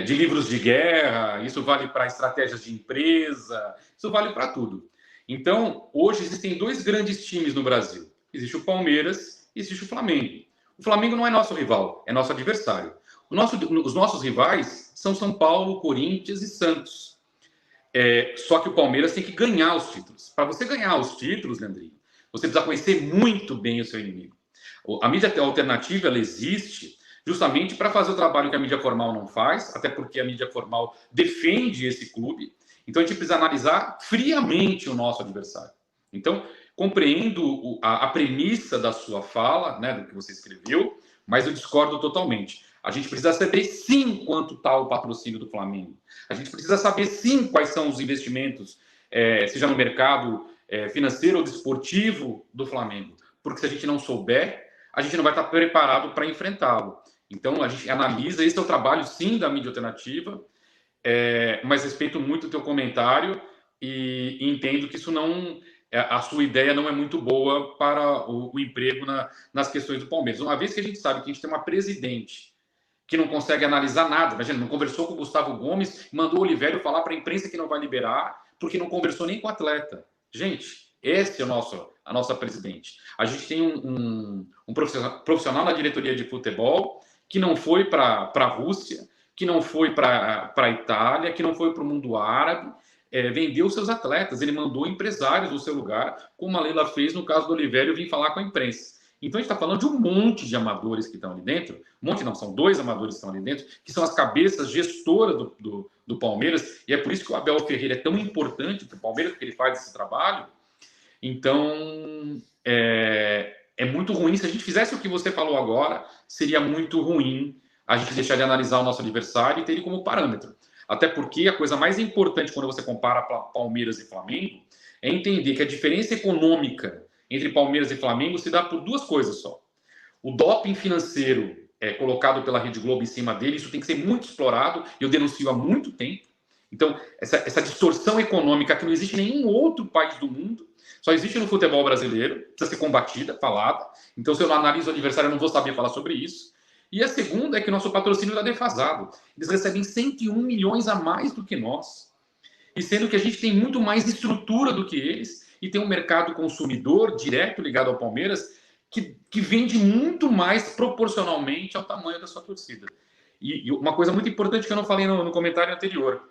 livros de guerra, isso vale para estratégias de empresa, isso vale para tudo. Então, hoje existem dois grandes times no Brasil. Existe o Palmeiras e existe o Flamengo. O Flamengo não é nosso rival, é nosso adversário. Os nossos rivais são São Paulo, Corinthians e Santos. Só que o Palmeiras tem que ganhar os títulos. Para você ganhar os títulos, Leandrinho, você precisa conhecer muito bem o seu inimigo. A mídia alternativa, ela existe justamente para fazer o trabalho que a mídia formal não faz, até porque a mídia formal defende esse clube. Então, a gente precisa analisar friamente o nosso adversário. Então, compreendo a premissa da sua fala, né, do que você escreveu, mas eu discordo totalmente. A gente precisa saber, sim, quanto está o patrocínio do Flamengo. A gente precisa saber, sim, quais são os investimentos, seja no mercado financeiro ou desportivo do Flamengo. Porque se a gente não souber, a gente não vai estar preparado para enfrentá-lo. Então, a gente analisa, esse é o trabalho, sim, da mídia alternativa, mas respeito muito o teu comentário e entendo que isso não... a sua ideia não é muito boa para o emprego nas questões do Palmeiras. Uma vez que a gente sabe que a gente tem uma presidente que não consegue analisar nada, imagina, não conversou com o Gustavo Gomes, mandou o Olivério falar para a imprensa que não vai liberar, porque não conversou nem com o atleta. Gente, esse é a nossa presidente. A gente tem um profissional na diretoria de futebol que não foi para a Rússia, que não foi para a Itália, que não foi para o mundo árabe, vendeu seus atletas, ele mandou empresários no seu lugar, como a Leila fez no caso do Olivério, vir falar com a imprensa. Então a gente está falando de um monte de amadores que estão ali dentro, um monte não, são 2 amadores que estão ali dentro, que são as cabeças gestoras do Palmeiras, e é por isso que o Abel Ferreira é tão importante para o Palmeiras, porque ele faz esse trabalho. Então, é muito ruim. Se a gente fizesse o que você falou agora, seria muito ruim a gente deixar de analisar o nosso adversário e ter ele como parâmetro. Até porque a coisa mais importante quando você compara Palmeiras e Flamengo é entender que a diferença econômica entre Palmeiras e Flamengo se dá por 2 coisas só. O doping financeiro colocado pela Rede Globo em cima dele, isso tem que ser muito explorado, e eu denuncio há muito tempo. Então, essa distorção econômica que não existe em nenhum outro país do mundo, só existe no futebol brasileiro, precisa ser combatida, falada. Então, se eu não analiso o adversário, eu não vou saber falar sobre isso. E a segunda é que o nosso patrocínio está defasado. Eles recebem 101 milhões a mais do que nós. E sendo que a gente tem muito mais estrutura do que eles, e tem um mercado consumidor direto ligado ao Palmeiras, que vende muito mais proporcionalmente ao tamanho da sua torcida. E uma coisa muito importante que eu não falei no comentário anterior.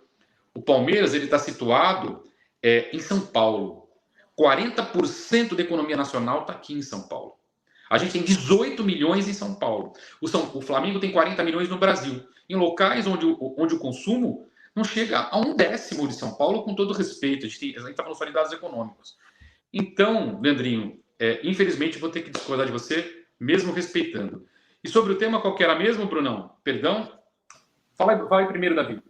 O Palmeiras está situado em São Paulo. 40% da economia nacional está aqui em São Paulo. A gente tem 18 milhões em São Paulo. O Flamengo tem 40 milhões no Brasil. Em locais onde o consumo não chega a 1/10 de São Paulo, com todo respeito. A gente está falando só de dados econômicos. Então, Leandrinho, infelizmente vou ter que discordar de você, mesmo respeitando. E sobre o tema, qual que era mesmo, Brunão? Perdão? Fala aí primeiro, Davi.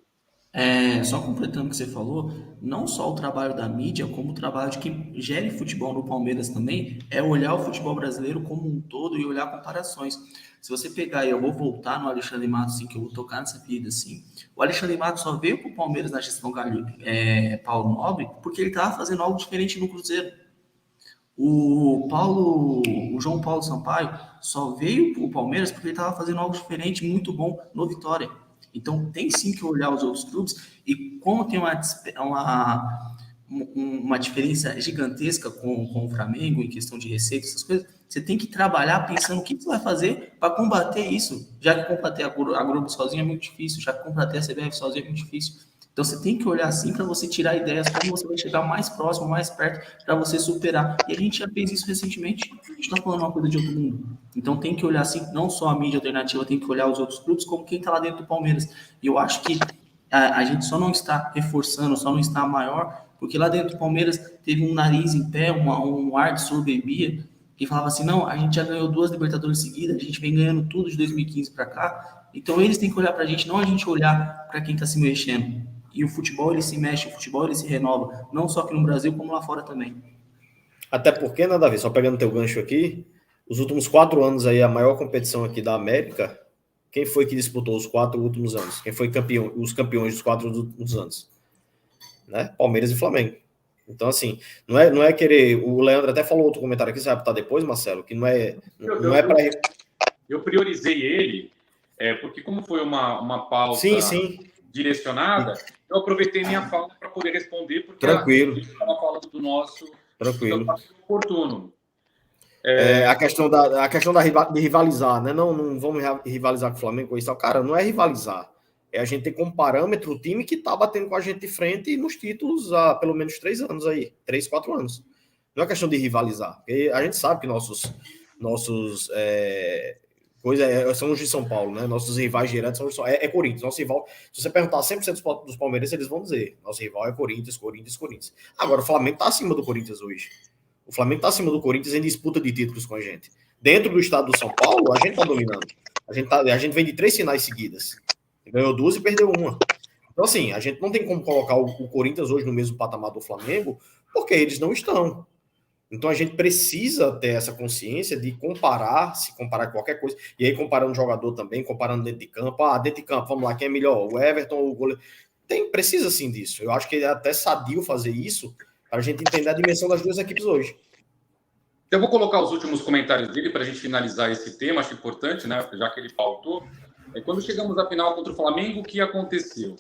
Só completando o que você falou, não só o trabalho da mídia, como o trabalho de quem gere futebol no Palmeiras também, é olhar o futebol brasileiro como um todo e olhar comparações. Se você pegar, e eu vou voltar no Alexandre Matos, assim, que eu vou tocar nessa ferida, assim, o Alexandre Matos só veio para o Palmeiras na gestão Paulo Nobre porque ele estava fazendo algo diferente no Cruzeiro. O João Paulo Sampaio só veio para o Palmeiras porque ele estava fazendo algo diferente, muito bom no Vitória. Então, tem sim que olhar os outros clubes, e como tem uma diferença gigantesca com o Flamengo em questão de receita, essas coisas, você tem que trabalhar pensando o que você vai fazer para combater isso, já que combater a Globo sozinho é muito difícil, já que combater a CBF sozinho é muito difícil. Então você tem que olhar assim para você tirar ideias, como você vai chegar mais próximo, mais perto, para você superar. E a gente já fez isso recentemente. A gente está falando uma coisa de outro mundo. Então tem que olhar assim, não só a mídia alternativa, tem que olhar os outros grupos, como quem está lá dentro do Palmeiras. E eu acho que a gente só não está reforçando, só não está maior, porque lá dentro do Palmeiras teve um nariz em pé, um ar de soberbia, que falava assim, não, a gente já ganhou 2 Libertadores seguidas, a gente vem ganhando tudo de 2015 para cá, então eles têm que olhar para a gente, não a gente olhar para quem está se mexendo. E o futebol, ele se mexe, o futebol, ele se renova, não só aqui no Brasil, como lá fora também. Até porque, nada a ver, só pegando teu gancho aqui, os últimos 4 anos aí, a maior competição aqui da América, quem foi que disputou os 4 últimos anos? Quem foi os campeões dos 4 últimos anos? Né? Palmeiras e Flamengo. Então, assim, não é querer... O Leandro até falou outro comentário aqui, você vai botar depois, Marcelo, que não é para... Eu priorizei ele, porque como foi uma pauta direcionada, eu aproveitei minha fala para poder responder, porque tranquilo. Estava falando do nosso... Tranquilo. Então, oportuno. A questão de rivalizar, né? Não vamos rivalizar com o Flamengo com isso. Cara, não é rivalizar. É a gente ter como parâmetro o time que tá batendo com a gente de frente nos títulos há pelo menos 3 anos aí. 3, 4 anos. Não é questão de rivalizar. Porque a gente sabe que nossos são os de São Paulo, né? Nossos rivais diretos são Corinthians. Nosso rival, se você perguntar 100% dos palmeirenses, eles vão dizer: nosso rival é Corinthians. Agora, o Flamengo tá acima do Corinthians hoje. O Flamengo tá acima do Corinthians em disputa de títulos com a gente. Dentro do estado do São Paulo, a gente tá dominando. A gente vem de 3 finais seguidas. Ganhou 2 e perdeu 1. Então, assim, a gente não tem como colocar o Corinthians hoje no mesmo patamar do Flamengo, porque eles não estão. Então, a gente precisa ter essa consciência de se comparar qualquer coisa. E aí, comparando jogador também, comparando dentro de campo. Dentro de campo, vamos lá, quem é melhor? O Everton ou o goleiro? Precisa, sim, disso. Eu acho que é até sadio fazer isso para a gente entender a dimensão das 2 equipes hoje. Eu vou colocar os últimos comentários dele para a gente finalizar esse tema, acho importante, né? Já que ele pautou. Quando chegamos à final contra o Flamengo, o que aconteceu?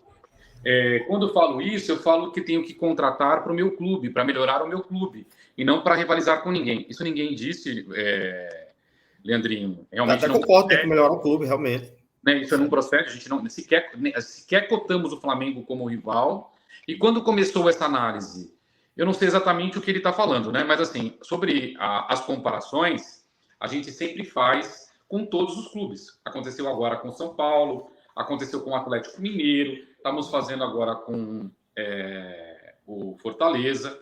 Quando eu falo isso, eu falo que tenho que contratar para o meu clube, para melhorar o meu clube, e não para rivalizar com ninguém. Isso ninguém disse, Leandrinho. Realmente até concordo, tem que melhorar o clube, realmente. Né? Isso não procede, a gente não sequer cotamos o Flamengo como rival. E quando começou essa análise, eu não sei exatamente o que ele está falando, né? Mas assim, sobre as comparações, a gente sempre faz com todos os clubes. Aconteceu agora com São Paulo, aconteceu com o Atlético Mineiro, estamos fazendo agora com o Fortaleza.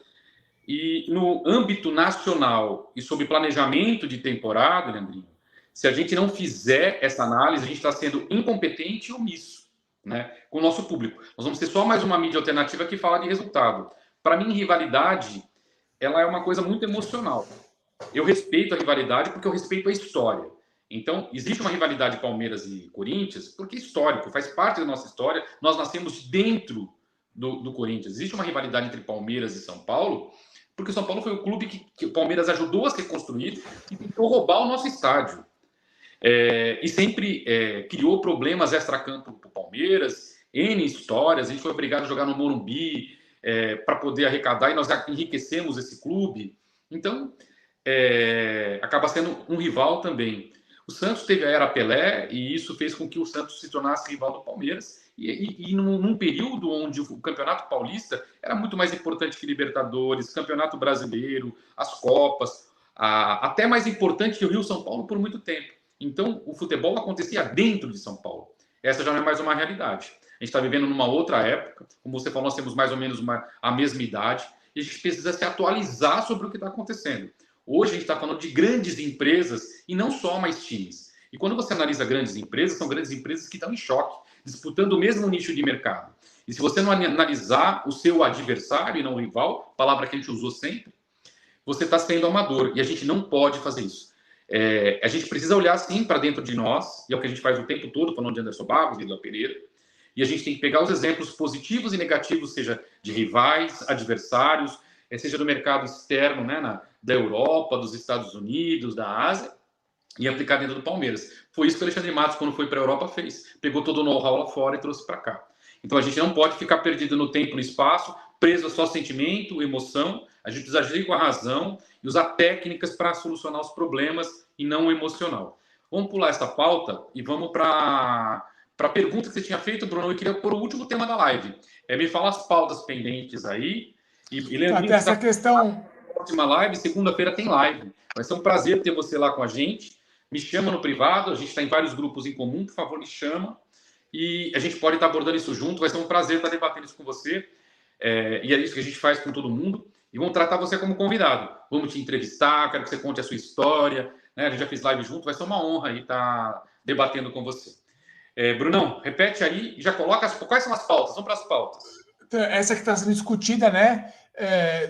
E no âmbito nacional e sobre planejamento de temporada, Leandrinho, se a gente não fizer essa análise, a gente está sendo incompetente e omisso, né, com o nosso público. Nós vamos ter só mais uma mídia alternativa que fala de resultado. Para mim, rivalidade, ela é uma coisa muito emocional. Eu respeito a rivalidade porque eu respeito a história. Então, existe uma rivalidade Palmeiras e Corinthians porque é histórico, faz parte da nossa história. Nós nascemos dentro do Corinthians. Existe uma rivalidade entre Palmeiras e São Paulo porque o São Paulo foi o clube que o Palmeiras ajudou a se reconstruir e tentou roubar o nosso estádio. E sempre criou problemas extracampo para o Palmeiras, N histórias. A gente foi obrigado a jogar no Morumbi para poder arrecadar e nós enriquecemos esse clube. Então, acaba sendo um rival também. O Santos teve a era Pelé e isso fez com que o Santos se tornasse rival do Palmeiras. E num período onde o Campeonato Paulista era muito mais importante que Libertadores, Campeonato Brasileiro, as Copas, até mais importante que o Rio-São Paulo por muito tempo. Então, o futebol acontecia dentro de São Paulo. Essa já não é mais uma realidade. A gente está vivendo numa outra época. Como você falou, nós temos mais ou menos a mesma idade. E a gente precisa se atualizar sobre o que está acontecendo. Hoje a gente está falando de grandes empresas e não só mais times. E quando você analisa grandes empresas, são grandes empresas que estão em choque, disputando o mesmo nicho de mercado. E se você não analisar o seu adversário e não o rival, palavra que a gente usou sempre, você está sendo amador. E a gente não pode fazer isso. A gente precisa olhar, sim, para dentro de nós, e é o que a gente faz o tempo todo, falando de Anderson Barros e do Pereira, e a gente tem que pegar os exemplos positivos e negativos, seja de rivais, adversários, seja do mercado externo, né, da Europa, dos Estados Unidos, da Ásia, e aplicar dentro do Palmeiras. Foi isso que o Alexandre Matos, quando foi para a Europa, fez. Pegou todo o know-how lá fora e trouxe para cá. Então, a gente não pode ficar perdido no tempo e no espaço, preso a só sentimento, emoção. A gente precisa agir com a razão e usar técnicas para solucionar os problemas e não o emocional. Vamos pular essa pauta e vamos para a pergunta que você tinha feito, Bruno. Eu queria pôr o último tema da live. me fala as pautas pendentes aí. E lembrando Até essa questão... Próxima live, segunda-feira tem live. Vai ser um prazer ter você lá com a gente. Me chama no privado, a gente está em vários grupos em comum, por favor, me chama. E a gente pode estar abordando isso junto, vai ser um prazer estar debatendo isso com você. E é isso que a gente faz com todo mundo. E vamos tratar você como convidado. Vamos te entrevistar, quero que você conte a sua história. Né? A gente já fez live junto, vai ser uma honra aí estar debatendo com você. Brunão, repete aí e já coloca quais são as pautas. Vamos para as pautas. Essa que está sendo discutida, né?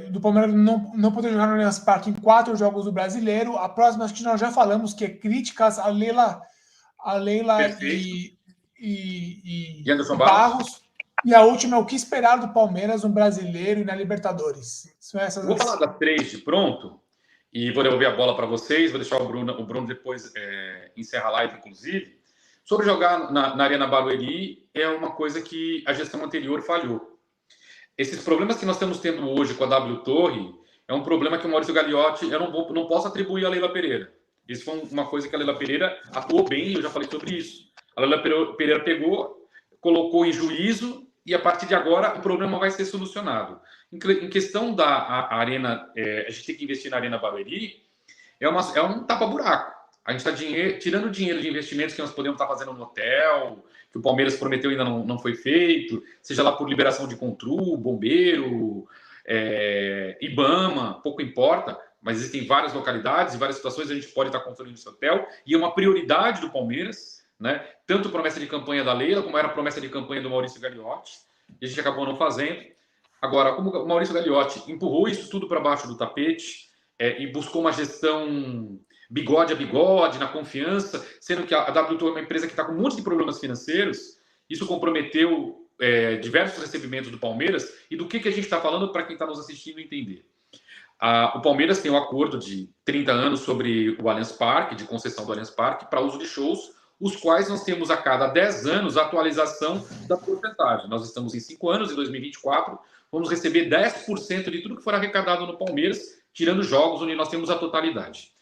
Do Palmeiras não poder jogar no Allianz Parque em 4 jogos do Brasileiro. A próxima, acho que nós já falamos, que é críticas a Leila e Anderson Barros. E a última é o que esperar do Palmeiras no Brasileiro e na Libertadores. São essas. Vou falar das 3 de pronto e vou devolver a bola para vocês. Vou deixar o Bruno depois encerrar a live, inclusive. Sobre jogar na Arena Barueri, é uma coisa que a gestão anterior falhou. Esses problemas que nós estamos tendo hoje com a W Torre é um problema que o Maurício Gagliotti, eu não posso atribuir à Leila Pereira. Isso foi uma coisa que a Leila Pereira atuou bem, eu já falei sobre isso. A Leila Pereira pegou, colocou em juízo e a partir de agora o problema vai ser solucionado. Em questão da Arena, a gente tem que investir na Arena Barueri, é um tapa-buraco. A gente está tirando dinheiro de investimentos que nós podemos estar fazendo no hotel, que o Palmeiras prometeu e ainda não foi feito, seja lá por liberação de Contru, Bombeiro, Ibama, pouco importa, mas existem várias localidades e várias situações a gente pode estar construindo esse hotel, e é uma prioridade do Palmeiras, né? Tanto promessa de campanha da Leila, como era a promessa de campanha do Maurício Gagliotti, e a gente acabou não fazendo. Agora, como o Maurício Gagliotti empurrou isso tudo para baixo do tapete e buscou uma gestão bigode a bigode, na confiança, sendo que a WTO é uma empresa que está com um monte de problemas financeiros, isso comprometeu diversos recebimentos do Palmeiras, e do que a gente está falando para quem está nos assistindo entender. O Palmeiras tem um acordo de 30 anos sobre o Allianz Parque, de concessão do Allianz Parque, para uso de shows, os quais nós temos a cada 10 anos a atualização da porcentagem. Nós estamos em 5 anos, em 2024, vamos receber 10% de tudo que for arrecadado no Palmeiras, tirando jogos onde nós temos a totalidade.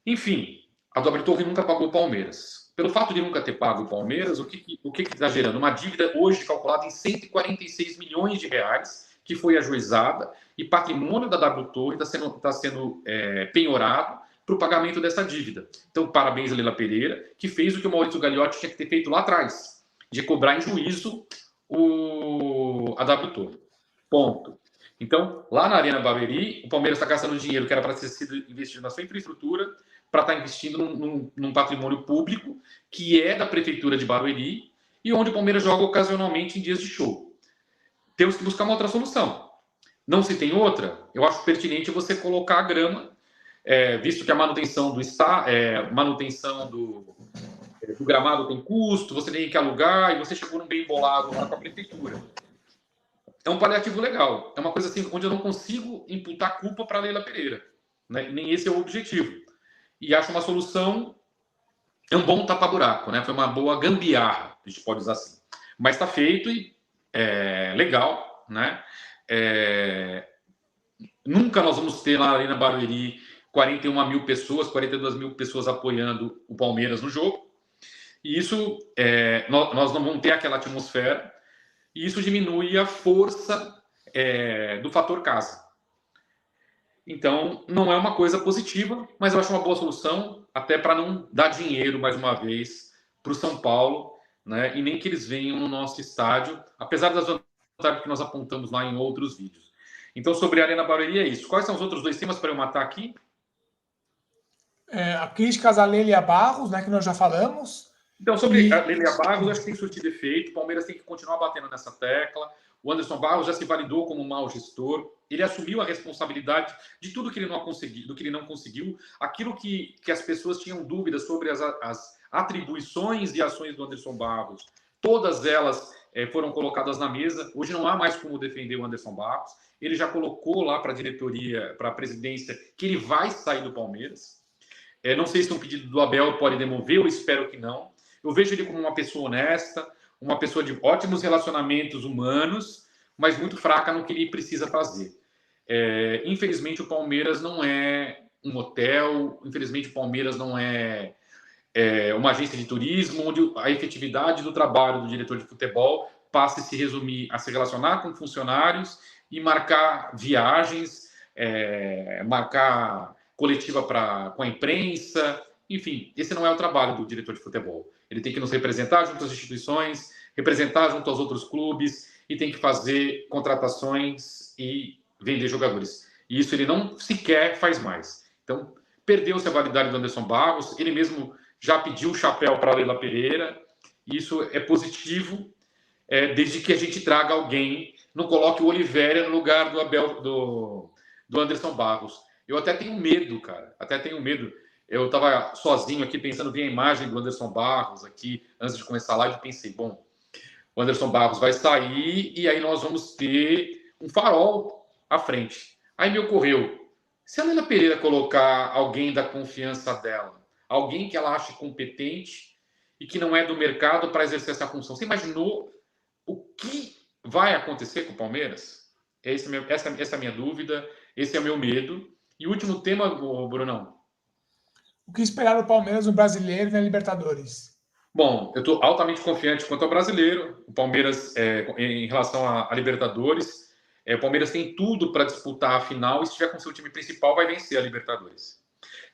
Enfim, a W Torre nunca pagou o Palmeiras. Pelo fato de nunca ter pago o Palmeiras, o que está gerando? Uma dívida hoje calculada em 146 milhões de reais, que foi ajuizada, e patrimônio da W Torre está sendo penhorado para o pagamento dessa dívida. Então, parabéns a Leila Pereira, que fez o que o Maurício Gagliotti tinha que ter feito lá atrás, de cobrar em juízo a W Torre. Ponto. Então, lá na Arena Barueri, o Palmeiras está gastando dinheiro que era para ter sido investido na sua infraestrutura, para estar investindo num patrimônio público, que é da Prefeitura de Barueri, e onde o Palmeiras joga ocasionalmente em dias de show. Temos que buscar uma outra solução. Não se tem outra, eu acho pertinente você colocar a grama, visto que a manutenção do gramado tem custo, você tem que alugar, e você chegou num bem bolado lá com a Prefeitura. É um paliativo legal. É uma coisa assim, onde eu não consigo imputar culpa para a Leila Pereira. Né? Nem esse é o objetivo. E acho uma solução, é um bom tapa-buraco, né? Foi uma boa gambiarra, a gente pode usar assim. Mas está feito e legal, né? Nunca nós vamos ter lá na Arena Barueri 41 mil pessoas, 42 mil pessoas apoiando o Palmeiras no jogo. E isso, nós não vamos ter aquela atmosfera. E isso diminui a força do fator casa. Então, não é uma coisa positiva, mas eu acho uma boa solução, até para não dar dinheiro, mais uma vez, para o São Paulo, né? E nem que eles venham no nosso estádio, apesar das vantagens que nós apontamos lá em outros vídeos. Então, sobre a Arena Barueri é isso. Quais são os outros 2 temas para eu matar aqui? A crítica a Lélia Barros, né, que nós já falamos. Então, sobre a Lélia Barros, acho que tem surtido efeito. O Palmeiras tem que continuar batendo nessa tecla. O Anderson Barros já se validou como um mau gestor. Ele assumiu a responsabilidade de tudo que ele não conseguiu, do que ele não conseguiu. Aquilo que as pessoas tinham dúvidas sobre as atribuições e ações do Anderson Barros, todas elas foram colocadas na mesa. Hoje não há mais como defender o Anderson Barros. Ele já colocou lá para a diretoria, para a presidência, que ele vai sair do Palmeiras. Não sei se um pedido do Abel pode demover, eu espero que não. Eu vejo ele como uma pessoa honesta, uma pessoa de ótimos relacionamentos humanos, mas muito fraca no que ele precisa fazer. Infelizmente, o Palmeiras não é um hotel, infelizmente, o Palmeiras não é uma agência de turismo, onde a efetividade do trabalho do diretor de futebol passe a se resumir a se relacionar com funcionários e marcar viagens, marcar coletiva com a imprensa. Enfim, esse não é o trabalho do diretor de futebol. Ele tem que nos representar junto às instituições, representar junto aos outros clubes e tem que fazer contratações e vender jogadores. E isso ele não sequer faz mais. Então, perdeu-se a validade do Anderson Barros, ele mesmo já pediu o chapéu para a Leila Pereira. Isso é positivo, desde que a gente traga alguém, não coloque o Oliveira no lugar do Anderson Barros. Eu até tenho medo, cara, Eu estava sozinho aqui pensando, vi a imagem do Anderson Barros aqui, antes de começar a live, e pensei, bom, o Anderson Barros vai sair e aí nós vamos ter um farol à frente. Aí me ocorreu, se a Leila Pereira colocar alguém da confiança dela, alguém que ela ache competente e que não é do mercado para exercer essa função, você imaginou o que vai acontecer com o Palmeiras? Essa é a minha dúvida, esse é o meu medo. E o último tema, Brunão. O que esperar do Palmeiras no Brasileiro e na Libertadores? Bom, eu estou altamente confiante quanto ao brasileiro. O Palmeiras, em relação à Libertadores, o Palmeiras tem tudo para disputar a final e se tiver com seu time principal, vai vencer a Libertadores.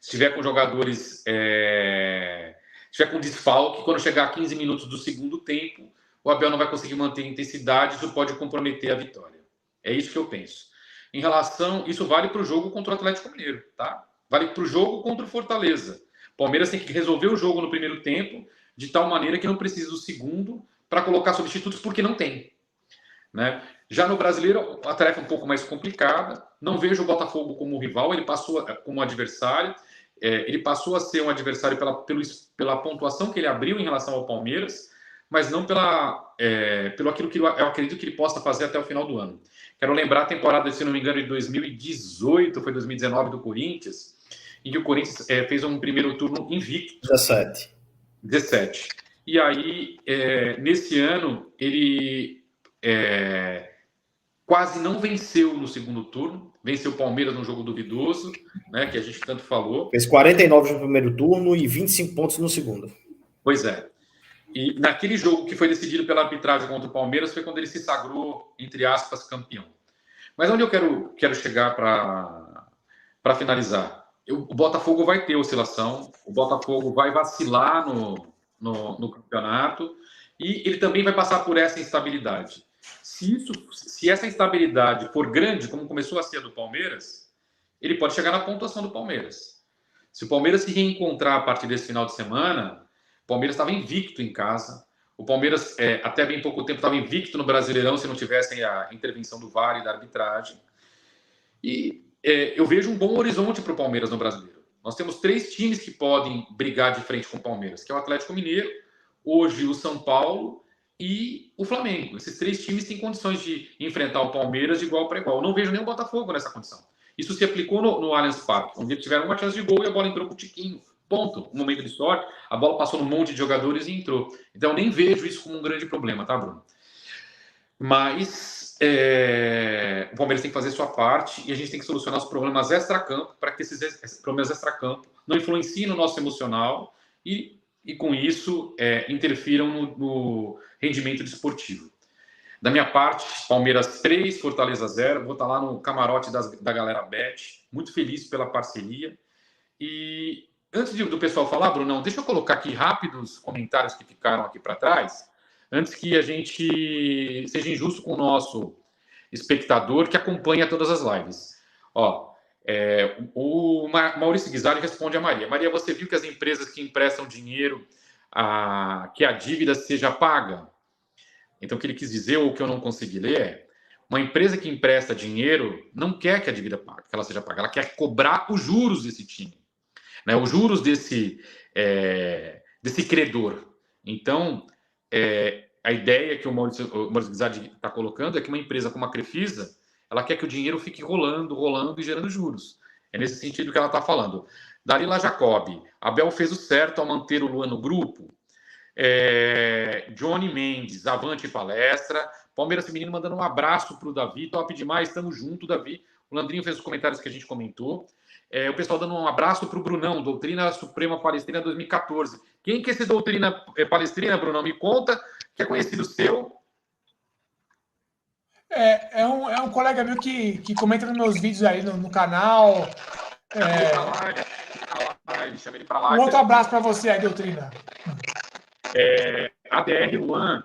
Se tiver com jogadores, se tiver com desfalque, quando chegar a 15 minutos do segundo tempo, o Abel não vai conseguir manter a intensidade, isso pode comprometer a vitória. É isso que eu penso. Em relação, isso vale para o jogo contra o Atlético Mineiro, tá? Vale para o jogo contra o Fortaleza. O Palmeiras tem que resolver o jogo no primeiro tempo de tal maneira que não precisa do segundo para colocar substitutos, porque não tem. Né? Já no Brasileiro, a tarefa é um pouco mais complicada. Não vejo o Botafogo como rival, ele passou como adversário. Ele passou a ser um adversário pela pontuação que ele abriu em relação ao Palmeiras, mas não pelo aquilo que eu acredito que ele possa fazer até o final do ano. Quero lembrar a temporada, se não me engano, de 2018, foi 2019 do Corinthians, em que o Corinthians fez um primeiro turno invicto. 17. E aí, nesse ano, ele quase não venceu no segundo turno, venceu o Palmeiras num jogo duvidoso, né, que a gente tanto falou. Fez 49 no primeiro turno e 25 pontos no segundo. Pois é. E naquele jogo que foi decidido pela arbitragem contra o Palmeiras foi quando ele se sagrou, entre aspas, campeão. Mas onde eu quero chegar para finalizar? O Botafogo vai ter oscilação, o Botafogo vai vacilar no campeonato e ele também vai passar por essa instabilidade. Se essa instabilidade for grande, como começou a ser a do Palmeiras, ele pode chegar na pontuação do Palmeiras. Se o Palmeiras se reencontrar a partir desse final de semana, o Palmeiras estava invicto em casa. O Palmeiras, até bem pouco tempo, estava invicto no Brasileirão se não tivessem a intervenção do VAR e da arbitragem. E eu vejo um bom horizonte para o Palmeiras no Brasileiro. Nós temos 3 times que podem brigar de frente com o Palmeiras, que é o Atlético Mineiro, hoje o São Paulo e o Flamengo. Esses 3 times têm condições de enfrentar o Palmeiras de igual para igual. Eu não vejo nenhum Botafogo nessa condição. Isso se aplicou no Allianz Parque, onde eles tiveram uma chance de gol e a bola entrou com o Tiquinho. Ponto. Um momento de sorte, a bola passou num monte de jogadores e entrou. Então, eu nem vejo isso como um grande problema, tá, Bruno? Mas o Palmeiras tem que fazer sua parte e a gente tem que solucionar os problemas extra-campo para que esses problemas extra-campo não influenciem no nosso emocional e com isso, interfiram no rendimento desportivo. Da minha parte, Palmeiras 3, Fortaleza 0. Vou estar lá no camarote da galera Bet. Muito feliz pela parceria. E antes do pessoal falar, Brunão, deixa eu colocar aqui rápido os comentários que ficaram aqui para trás, antes que a gente seja injusto com o nosso espectador que acompanha todas as lives. O Maurício Guizari responde a Maria. Maria, você viu que as empresas que emprestam dinheiro, que a dívida seja paga? Então, o que ele quis dizer, ou o que eu não consegui ler, uma empresa que empresta dinheiro não quer que a dívida pague, que ela seja paga, ela quer cobrar os juros desse time, né? Os juros desse credor. Então, a ideia que o Maurício Guizari está colocando é que uma empresa como a Crefisa, ela quer que o dinheiro fique rolando e gerando juros. É nesse sentido que ela está falando. Dalila Jacob, Abel fez o certo ao manter o Luan no grupo. Johnny Mendes, avante palestra. Palmeiras Feminino mandando um abraço para o Davi. Top demais, estamos juntos, Davi. O Landrinho fez os comentários que a gente comentou. O pessoal dando um abraço para o Brunão, Doutrina Suprema Palestrina 2014. Quem que é esse Doutrina Palestrina, Brunão? Me conta, que é conhecido seu. É um colega meu que comenta nos meus vídeos aí no canal. Chamei ele para lá. Um outro abraço para você aí, Doutrina. ADR Luan.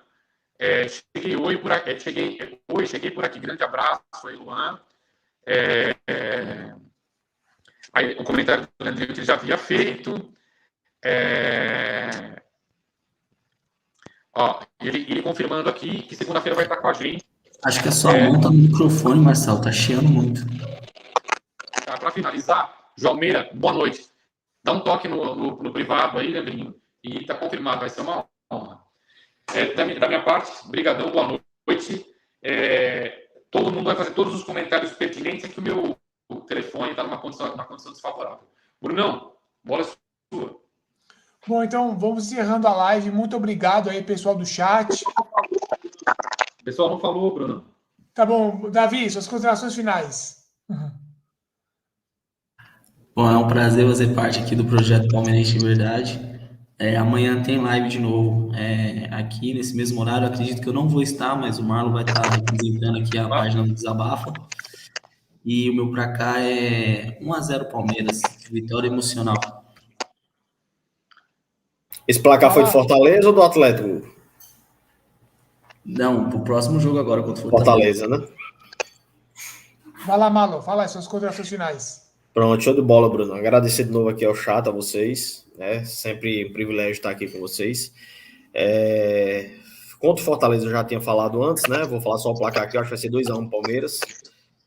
Cheguei por aqui. Grande abraço aí, Luan. Aí, o comentário do Leandrinho que ele já havia feito. Ele confirmando aqui que segunda-feira vai estar com a gente. Acho que a sua mão tá no microfone, Marcelo, tá chiando muito. Para finalizar, João Meira, boa noite. Dá um toque no privado aí, Leandrinho, e está confirmado, vai ser uma honra. Da minha parte, brigadão, boa noite. Todo mundo vai fazer todos os comentários pertinentes, que o meu telefone está numa condição desfavorável. Brunão, bola é sua. Bom, então vamos encerrando a live. Muito obrigado aí, pessoal do chat. O pessoal não falou, Bruno. Tá bom, Davi, suas considerações finais. Bom, é um prazer fazer parte aqui do Projeto Palmeirense de Verdade. Amanhã tem live de novo aqui nesse mesmo horário. Acredito que eu não vou estar, mas o Marlon vai estar representando aqui a página do Desabafa. E o meu pra cá é 1-0 Palmeiras, vitória emocional. Esse placar foi de Fortaleza ou do Atlético? Não, pro próximo jogo agora contra o Fortaleza, né? Vai lá, Marlon, fala aí suas considerações finais. Pronto, show de bola, Bruno. Agradecer de novo aqui ao chat, a vocês. Sempre um privilégio estar aqui com vocês. Contra o Fortaleza eu já tinha falado antes, né? Vou falar só o placar aqui, eu acho que vai ser 2-1 Palmeiras.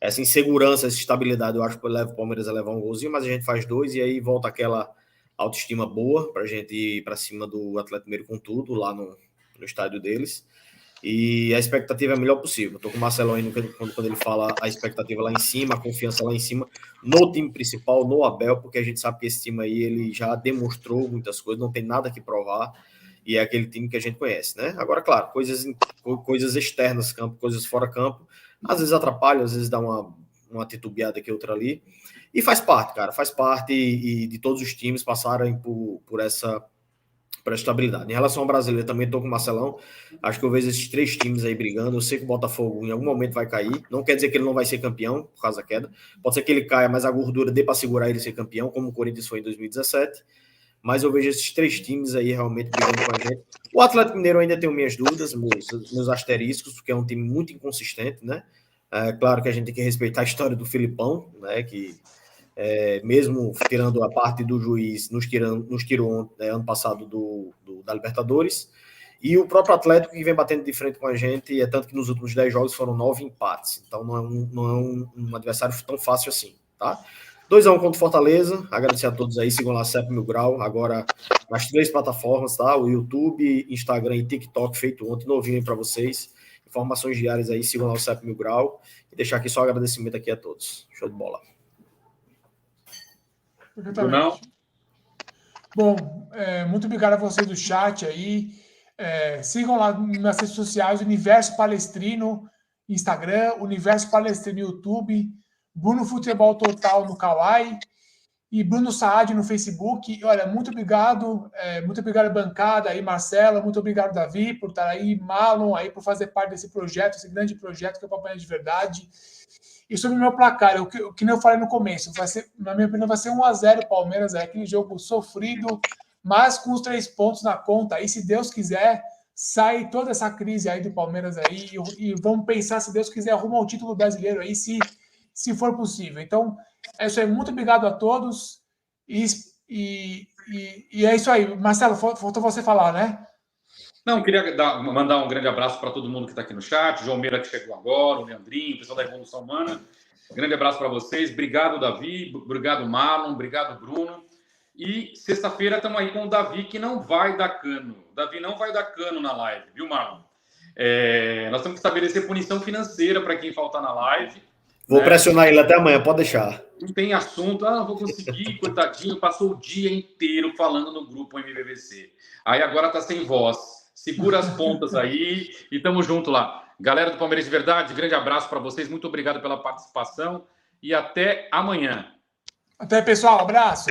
Essa insegurança, essa estabilidade, eu acho que leva o Palmeiras a levar um golzinho, mas a gente faz 2 e aí volta aquela autoestima boa pra gente ir pra cima do Atlético Mineiro com tudo, lá no estádio deles. E a expectativa é a melhor possível. Tô com o Marcelo aí quando ele fala a expectativa lá em cima, a confiança lá em cima, no time principal, no Abel, porque a gente sabe que esse time aí, ele já demonstrou muitas coisas, não tem nada que provar, e é aquele time que a gente conhece, né? Agora, claro, coisas externas campo, coisas fora campo, às vezes atrapalham, às vezes dá uma titubeada aqui, outra ali, e faz parte, cara, faz parte, e de todos os times passarem por essa estabilidade. Em relação ao brasileiro, também estou com o Marcelão. Acho que eu vejo esses 3 times aí brigando. Eu sei que o Botafogo em algum momento vai cair. Não quer dizer que ele não vai ser campeão por causa da queda. Pode ser que ele caia, mas a gordura dê para segurar ele ser campeão, como o Corinthians foi em 2017. Mas eu vejo esses 3 times aí realmente brigando com a gente. O Atlético Mineiro ainda tenho minhas dúvidas, meus asteriscos, porque é um time muito inconsistente, né? Claro que a gente tem que respeitar a história do Filipão, né? Que mesmo tirando a parte do juiz, nos tirou ano passado da Libertadores, e o próprio Atlético que vem batendo de frente com a gente, tanto que nos últimos 10 jogos foram 9 empates, então não é um adversário tão fácil assim, tá? 2-1 contra o Fortaleza, agradecer a todos aí, sigam lá CEP Mil Grau, agora nas 3 plataformas, tá? O YouTube, Instagram e TikTok, feito ontem, novinho aí para vocês, informações diárias aí, sigam lá o CEP Mil Grau, e deixar aqui só agradecimento aqui a todos, show de bola. Não. Bom, muito obrigado a vocês do chat aí. Sigam lá nas redes sociais, Universo Palestrino, Instagram, Universo Palestrino no YouTube, Bruno Futebol Total no Kawaii e Bruno Saad no Facebook. E, olha, muito obrigado bancada aí, Marcela, muito obrigado, Davi, por estar aí, Marlon aí, por fazer parte desse projeto, esse grande projeto que é o Palmeiras de Verdade. E sobre o meu placar, o que eu falei no começo, na minha opinião, vai ser 1-0 Palmeiras, aquele jogo sofrido, mas com os 3 pontos na conta. Aí, se Deus quiser, sai toda essa crise aí do Palmeiras aí e vamos pensar, se Deus quiser, arruma o título brasileiro aí, se for possível. Então, é isso aí. Muito obrigado a todos. E é isso aí. Marcelo, faltou você falar, né? Não, queria mandar um grande abraço para todo mundo que está aqui no chat, João Meira que chegou agora, o Leandrinho, o pessoal da Revolução Humana. Grande abraço para vocês. Obrigado, Davi. Obrigado, Marlon. Obrigado, Bruno. E sexta-feira estamos aí com o Davi, que não vai dar cano. O Davi não vai dar cano na live, viu, Marlon? Nós temos que estabelecer punição financeira para quem faltar na live. Vou pressionar ele até amanhã, pode deixar. Não tem assunto. Não vou conseguir, coitadinho. Passou o dia inteiro falando no grupo MVVC. Aí agora está sem voz. Segura as pontas aí e tamo junto lá. Galera do Palmeiras de Verdade, grande abraço para vocês. Muito obrigado pela participação e até amanhã. Até, pessoal. Abraço.